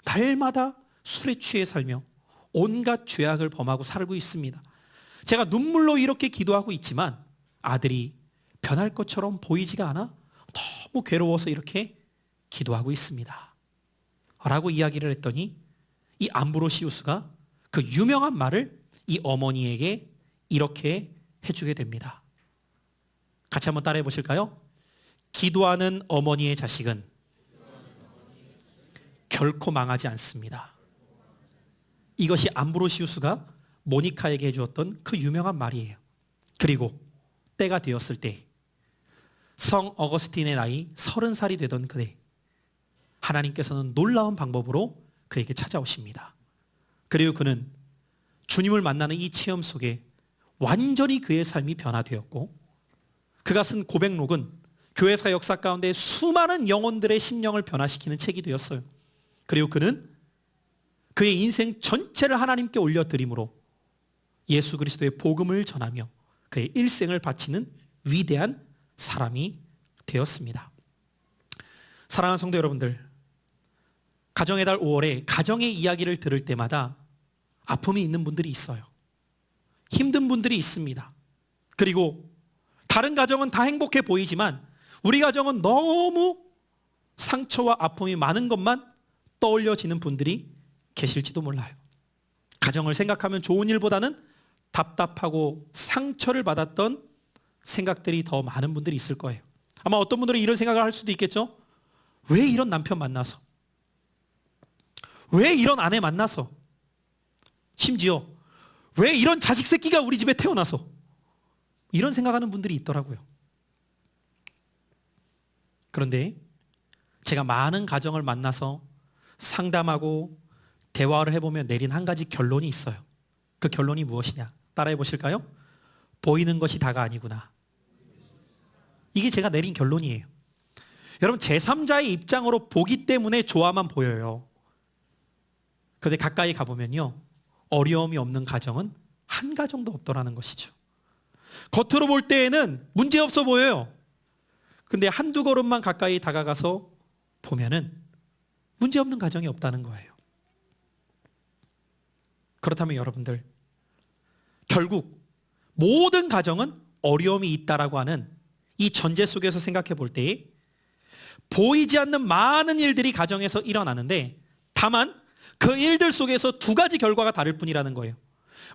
날마다 술에 취해 살며 온갖 죄악을 범하고 살고 있습니다. 제가 눈물로 이렇게 기도하고 있지만 아들이 변할 것처럼 보이지가 않아 너무 괴로워서 이렇게 기도하고 있습니다. 라고 이야기를 했더니 이 암브로시우스가 그 유명한 말을 이 어머니에게 이렇게 해주게 됩니다. 같이 한번 따라해 보실까요? 기도하는 어머니의 자식은 결코 망하지 않습니다. 이것이 암브로시우스가 모니카에게 해주었던 그 유명한 말이에요. 그리고 때가 되었을 때 성 어거스틴의 나이 30살이 되던 그때 하나님께서는 놀라운 방법으로 그에게 찾아오십니다. 그리고 그는 주님을 만나는 이 체험 속에 완전히 그의 삶이 변화되었고 그가 쓴 고백록은 교회사 역사 가운데 수많은 영혼들의 심령을 변화시키는 책이 되었어요. 그리고 그는 그의 인생 전체를 하나님께 올려드림으로 예수 그리스도의 복음을 전하며 그의 일생을 바치는 위대한 사람이 되었습니다. 사랑하는 성도 여러분들, 가정의 달 5월에 가정의 이야기를 들을 때마다 아픔이 있는 분들이 있어요. 힘든 분들이 있습니다. 그리고 다른 가정은 다 행복해 보이지만 우리 가정은 너무 상처와 아픔이 많은 것만 떠올려지는 분들이 계실지도 몰라요. 가정을 생각하면 좋은 일보다는 답답하고 상처를 받았던 생각들이 더 많은 분들이 있을 거예요. 아마 어떤 분들은 이런 생각을 할 수도 있겠죠. 왜 이런 남편 만나서? 왜 이런 아내 만나서? 심지어 왜 이런 자식 새끼가 우리 집에 태어나서? 이런 생각하는 분들이 있더라고요. 그런데 제가 많은 가정을 만나서 상담하고 대화를 해보면 내린 한 가지 결론이 있어요. 그 결론이 무엇이냐? 따라해 보실까요? 보이는 것이 다가 아니구나. 이게 제가 내린 결론이에요. 여러분, 제3자의 입장으로 보기 때문에 좋아만 보여요. 그런데 가까이 가보면요, 어려움이 없는 가정은 한 가정도 없더라는 것이죠. 겉으로 볼 때에는 문제없어 보여요. 근데 한두 걸음만 가까이 다가가서 보면은 문제없는 가정이 없다는 거예요. 그렇다면 여러분들, 결국 모든 가정은 어려움이 있다라고 하는 이 전제 속에서 생각해 볼 때 보이지 않는 많은 일들이 가정에서 일어나는데 다만 그 일들 속에서 두 가지 결과가 다를 뿐이라는 거예요.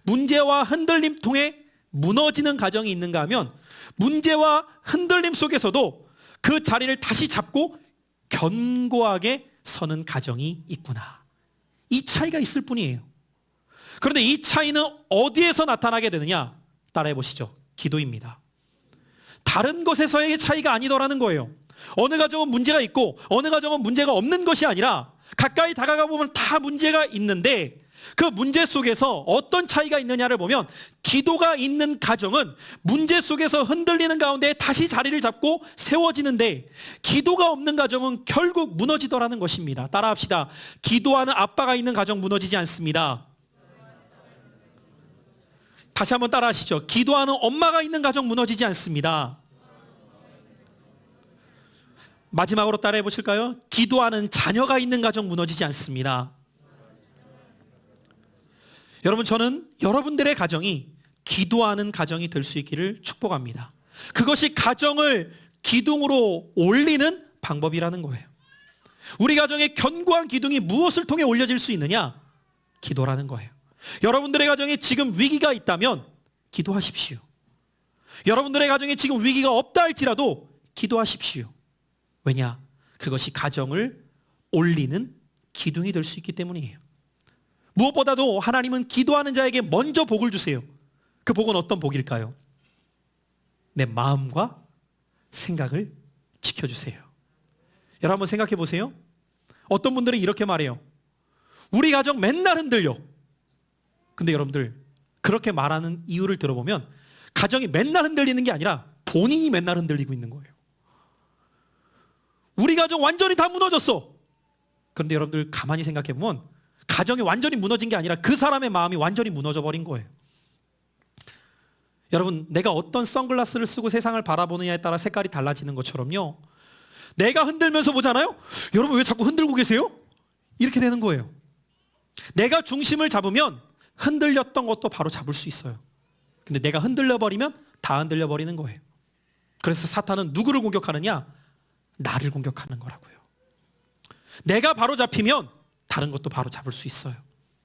문제와 흔들림 통해 무너지는 가정이 있는가 하면 문제와 흔들림 속에서도 그 자리를 다시 잡고 견고하게 서는 가정이 있구나. 이 차이가 있을 뿐이에요. 그런데 이 차이는 어디에서 나타나게 되느냐? 따라해 보시죠. 기도입니다. 다른 것에서의 차이가 아니더라는 거예요. 어느 가정은 문제가 있고 어느 가정은 문제가 없는 것이 아니라 가까이 다가가 보면 다 문제가 있는데 그 문제 속에서 어떤 차이가 있느냐를 보면 기도가 있는 가정은 문제 속에서 흔들리는 가운데 다시 자리를 잡고 세워지는데 기도가 없는 가정은 결국 무너지더라는 것입니다. 따라합시다. 기도하는 아빠가 있는 가정 무너지지 않습니다. 다시 한번 따라하시죠. 기도하는 엄마가 있는 가정 무너지지 않습니다. 마지막으로 따라해 보실까요? 기도하는 자녀가 있는 가정 무너지지 않습니다. 여러분, 저는 여러분들의 가정이 기도하는 가정이 될 수 있기를 축복합니다. 그것이 가정을 기둥으로 올리는 방법이라는 거예요. 우리 가정의 견고한 기둥이 무엇을 통해 올려질 수 있느냐? 기도라는 거예요. 여러분들의 가정에 지금 위기가 있다면 기도하십시오. 여러분들의 가정에 지금 위기가 없다 할지라도 기도하십시오. 왜냐? 그것이 가정을 올리는 기둥이 될 수 있기 때문이에요. 무엇보다도 하나님은 기도하는 자에게 먼저 복을 주세요. 그 복은 어떤 복일까요? 내 마음과 생각을 지켜주세요. 여러분 한번 생각해 보세요. 어떤 분들은 이렇게 말해요. 우리 가정 맨날 흔들려. 근데 여러분들 그렇게 말하는 이유를 들어보면 가정이 맨날 흔들리는 게 아니라 본인이 맨날 흔들리고 있는 거예요. 우리 가정 완전히 다 무너졌어. 그런데 여러분들 가만히 생각해 보면 가정이 완전히 무너진 게 아니라 그 사람의 마음이 완전히 무너져 버린 거예요. 여러분, 내가 어떤 선글라스를 쓰고 세상을 바라보느냐에 따라 색깔이 달라지는 것처럼요, 내가 흔들면서 보잖아요. 여러분 왜 자꾸 흔들고 계세요? 이렇게 되는 거예요. 내가 중심을 잡으면 흔들렸던 것도 바로 잡을 수 있어요. 근데 내가 흔들려 버리면 다 흔들려 버리는 거예요. 그래서 사탄은 누구를 공격하느냐? 나를 공격하는 거라고요. 내가 바로 잡히면 다른 것도 바로 잡을 수 있어요.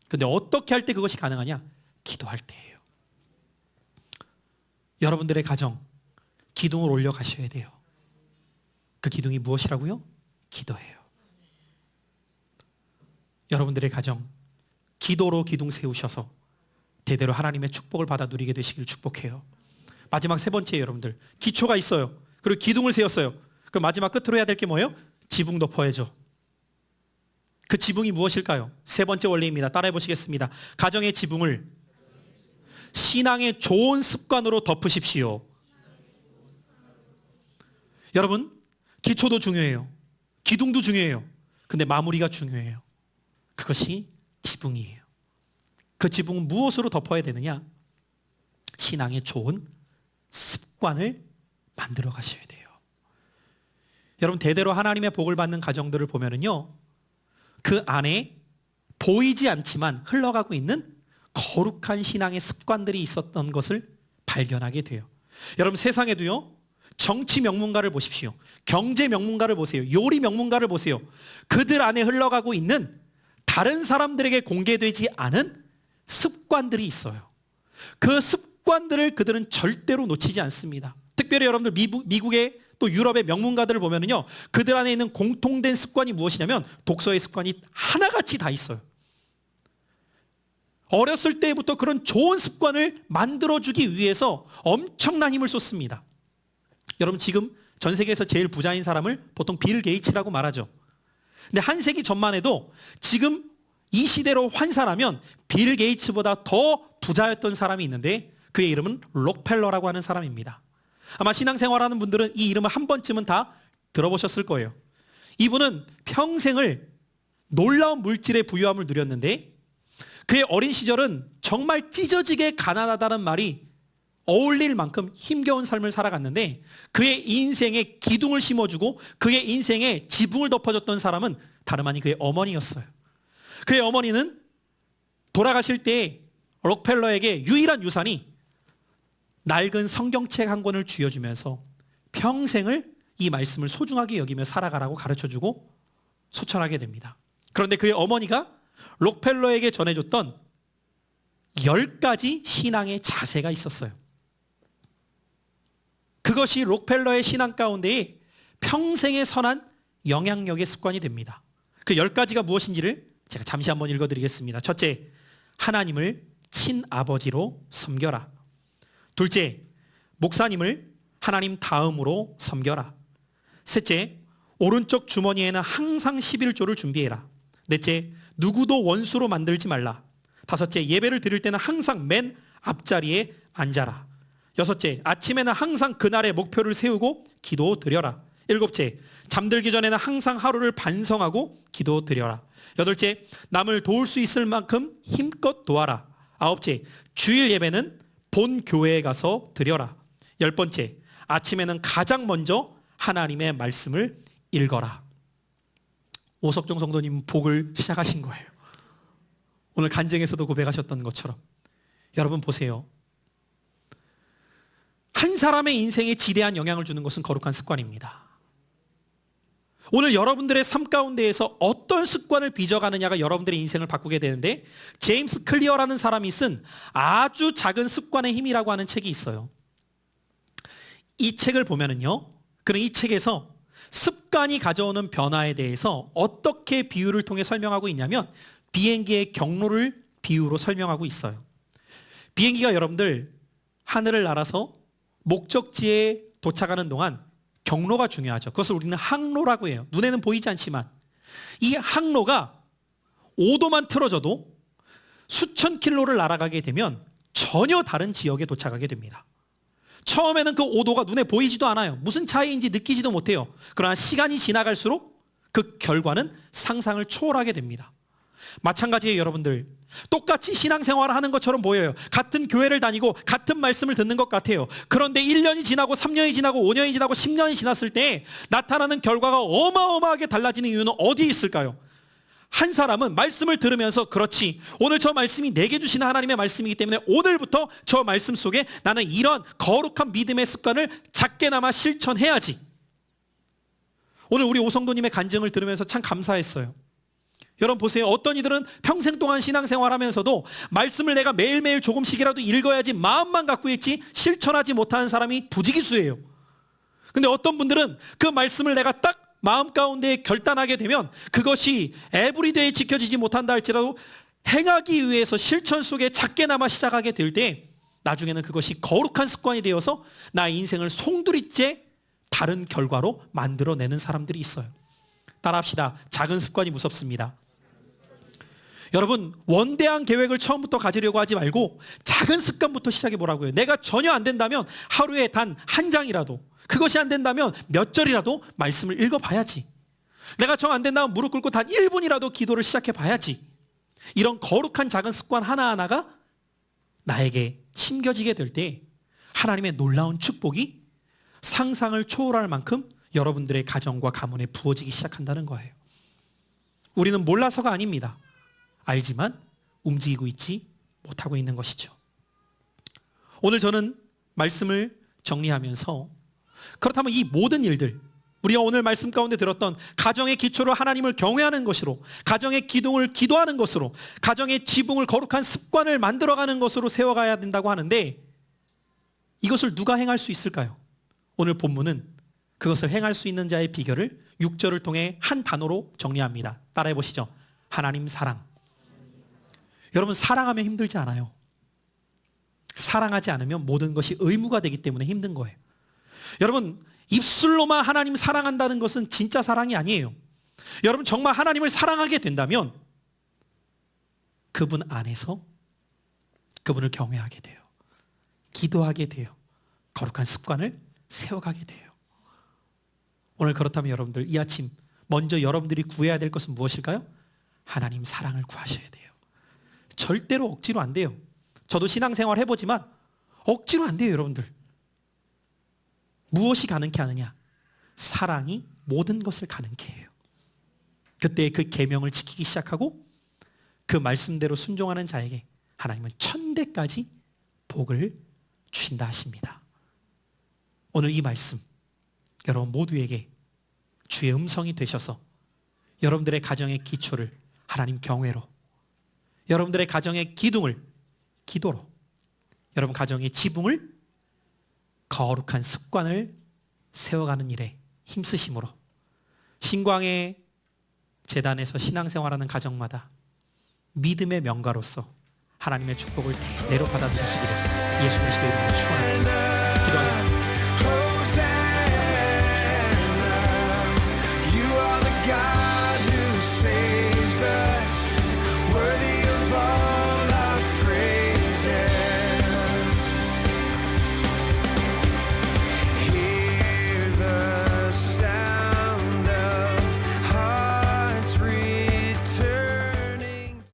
근데 어떻게 할 때 그것이 가능하냐? 기도할 때예요. 여러분들의 가정 기둥을 올려 가셔야 돼요. 그 기둥이 무엇이라고요? 기도예요. 여러분들의 가정 기도로 기둥 세우셔서 대대로 하나님의 축복을 받아 누리게 되시길 축복해요. 마지막 세 번째, 여러분들 기초가 있어요. 그리고 기둥을 세웠어요. 그 마지막 끝으로 해야 될 게 뭐예요? 지붕 덮어야죠. 그 지붕이 무엇일까요? 세 번째 원리입니다. 따라해 보시겠습니다. 가정의 지붕을 신앙의 좋은 습관으로 덮으십시오. 여러분, 기초도 중요해요. 기둥도 중요해요. 근데 마무리가 중요해요. 그것이 지붕이에요. 그 지붕은 무엇으로 덮어야 되느냐? 신앙의 좋은 습관을 만들어 가셔야 돼요. 여러분, 대대로 하나님의 복을 받는 가정들을 보면은요, 그 안에 보이지 않지만 흘러가고 있는 거룩한 신앙의 습관들이 있었던 것을 발견하게 돼요. 여러분, 세상에도요, 정치 명문가를 보십시오. 경제 명문가를 보세요. 요리 명문가를 보세요. 그들 안에 흘러가고 있는 다른 사람들에게 공개되지 않은 습관들이 있어요. 그 습관들을 그들은 절대로 놓치지 않습니다. 특별히 여러분들 미국의 또 유럽의 명문가들을 보면은요, 그들 안에 있는 공통된 습관이 무엇이냐면 독서의 습관이 하나같이 다 있어요. 어렸을 때부터 그런 좋은 습관을 만들어주기 위해서 엄청난 힘을 쏟습니다. 여러분, 지금 전 세계에서 제일 부자인 사람을 보통 빌 게이츠라고 말하죠. 근데 한 세기 전만 해도 지금 이 시대로 환산하면 빌 게이츠보다 더 부자였던 사람이 있는데 그의 이름은 록펠러라고 하는 사람입니다. 아마 신앙생활하는 분들은 이 이름을 한 번쯤은 다 들어보셨을 거예요. 이분은 평생을 놀라운 물질의 부유함을 누렸는데 그의 어린 시절은 정말 찢어지게 가난하다는 말이 어울릴 만큼 힘겨운 삶을 살아갔는데 그의 인생에 기둥을 심어주고 그의 인생에 지붕을 덮어줬던 사람은 다름 아닌 그의 어머니였어요. 그의 어머니는 돌아가실 때 록펠러에게 유일한 유산이 낡은 성경책 한 권을 쥐어주면서 평생을 이 말씀을 소중하게 여기며 살아가라고 가르쳐주고 소천하게 됩니다. 그런데 그의 어머니가 록펠러에게 전해줬던 10가지 신앙의 자세가 있었어요. 그것이 록펠러의 신앙 가운데에 평생의 선한 영향력의 습관이 됩니다. 그 10가지가 무엇인지를 제가 잠시 한번 읽어드리겠습니다. 첫째, 하나님을 친아버지로 섬겨라. 둘째, 목사님을 하나님 다음으로 섬겨라. 셋째, 오른쪽 주머니에는 항상 11조를 준비해라. 넷째, 누구도 원수로 만들지 말라. 다섯째, 예배를 드릴 때는 항상 맨 앞자리에 앉아라. 여섯째, 아침에는 항상 그날의 목표를 세우고 기도 드려라. 일곱째, 잠들기 전에는 항상 하루를 반성하고 기도 드려라. 여덟째, 남을 도울 수 있을 만큼 힘껏 도와라. 아홉째, 주일 예배는 본 교회에 가서 드려라. 열 번째, 아침에는 가장 먼저 하나님의 말씀을 읽어라. 오석종 성도님 복을 시작하신 거예요. 오늘 간증에서도 고백하셨던 것처럼. 여러분 보세요. 한 사람의 인생에 지대한 영향을 주는 것은 거룩한 습관입니다. 오늘 여러분들의 삶 가운데에서 어떤 습관을 빚어가느냐가 여러분들의 인생을 바꾸게 되는데 제임스 클리어라는 사람이 쓴 아주 작은 습관의 힘이라고 하는 책이 있어요. 이 책을 보면은요, 그는 이 책에서 습관이 가져오는 변화에 대해서 어떻게 비유를 통해 설명하고 있냐면 비행기의 경로를 비유로 설명하고 있어요. 비행기가 여러분들 하늘을 날아서 목적지에 도착하는 동안 경로가 중요하죠. 그것을 우리는 항로라고 해요. 눈에는 보이지 않지만 이 항로가 5도만 틀어져도 수천 킬로를 날아가게 되면 전혀 다른 지역에 도착하게 됩니다. 처음에는 그 5도가 눈에 보이지도 않아요. 무슨 차이인지 느끼지도 못해요. 그러나 시간이 지나갈수록 그 결과는 상상을 초월하게 됩니다. 마찬가지예요, 여러분들. 똑같이 신앙생활을 하는 것처럼 보여요. 같은 교회를 다니고 같은 말씀을 듣는 것 같아요. 그런데 1년이 지나고 3년이 지나고 5년이 지나고 10년이 지났을 때 나타나는 결과가 어마어마하게 달라지는 이유는 어디에 있을까요? 한 사람은 말씀을 들으면서 그렇지, 오늘 저 말씀이 내게 주시는 하나님의 말씀이기 때문에 오늘부터 저 말씀 속에 나는 이런 거룩한 믿음의 습관을 작게나마 실천해야지. 오늘 우리 오성도님의 간증을 들으면서 참 감사했어요. 여러분 보세요. 어떤 이들은 평생 동안 신앙생활하면서도 말씀을 내가 매일매일 조금씩이라도 읽어야지 마음만 갖고 있지 실천하지 못하는 사람이 부지기수예요. 근데 어떤 분들은 그 말씀을 내가 딱 마음 가운데 결단하게 되면 그것이 에브리데이 지켜지지 못한다 할지라도 행하기 위해서 실천 속에 작게나마 시작하게 될 때 나중에는 그것이 거룩한 습관이 되어서 나의 인생을 송두리째 다른 결과로 만들어내는 사람들이 있어요. 따라합시다. 작은 습관이 무섭습니다. 여러분, 원대한 계획을 처음부터 가지려고 하지 말고 작은 습관부터 시작해 보라고요. 내가 전혀 안 된다면 하루에 단 한 장이라도, 그것이 안 된다면 몇 절이라도 말씀을 읽어봐야지. 내가 정 안 된다면 무릎 꿇고 단 1분이라도 기도를 시작해 봐야지. 이런 거룩한 작은 습관 하나하나가 나에게 심겨지게 될 때 하나님의 놀라운 축복이 상상을 초월할 만큼 여러분들의 가정과 가문에 부어지기 시작한다는 거예요. 우리는 몰라서가 아닙니다. 알지만 움직이고 있지 못하고 있는 것이죠. 오늘 저는 말씀을 정리하면서 그렇다면 이 모든 일들, 우리가 오늘 말씀 가운데 들었던 가정의 기초로 하나님을 경외하는 것으로, 가정의 기둥을 기도하는 것으로, 가정의 지붕을 거룩한 습관을 만들어가는 것으로 세워가야 된다고 하는데 이것을 누가 행할 수 있을까요? 오늘 본문은 그것을 행할 수 있는 자의 비결을 6절을 통해 한 단어로 정리합니다. 따라해 보시죠. 하나님 사랑. 여러분, 사랑하면 힘들지 않아요. 사랑하지 않으면 모든 것이 의무가 되기 때문에 힘든 거예요. 여러분, 입술로만 하나님 사랑한다는 것은 진짜 사랑이 아니에요. 여러분, 정말 하나님을 사랑하게 된다면 그분 안에서 그분을 경외하게 돼요. 기도하게 돼요. 거룩한 습관을 세워가게 돼요. 오늘 그렇다면 여러분들 이 아침 먼저 여러분들이 구해야 될 것은 무엇일까요? 하나님 사랑을 구하셔야 돼요. 절대로 억지로 안 돼요. 저도 신앙생활 해보지만 억지로 안 돼요, 여러분들. 무엇이 가능케 하느냐? 사랑이 모든 것을 가능케 해요. 그때 그 계명을 지키기 시작하고 그 말씀대로 순종하는 자에게 하나님은 1000대까지 복을 주신다 하십니다. 오늘 이 말씀 여러분 모두에게 주의 음성이 되셔서 여러분들의 가정의 기초를 하나님 경외로, 여러분들의 가정의 기둥을 기도로, 여러분 가정의 지붕을 거룩한 습관을 세워가는 일에 힘쓰심으로 신광의 재단에서 신앙생활하는 가정마다 믿음의 명가로서 하나님의 축복을 대대로 받아들이시기를 예수 그리스도의 이름으로 축원합니다.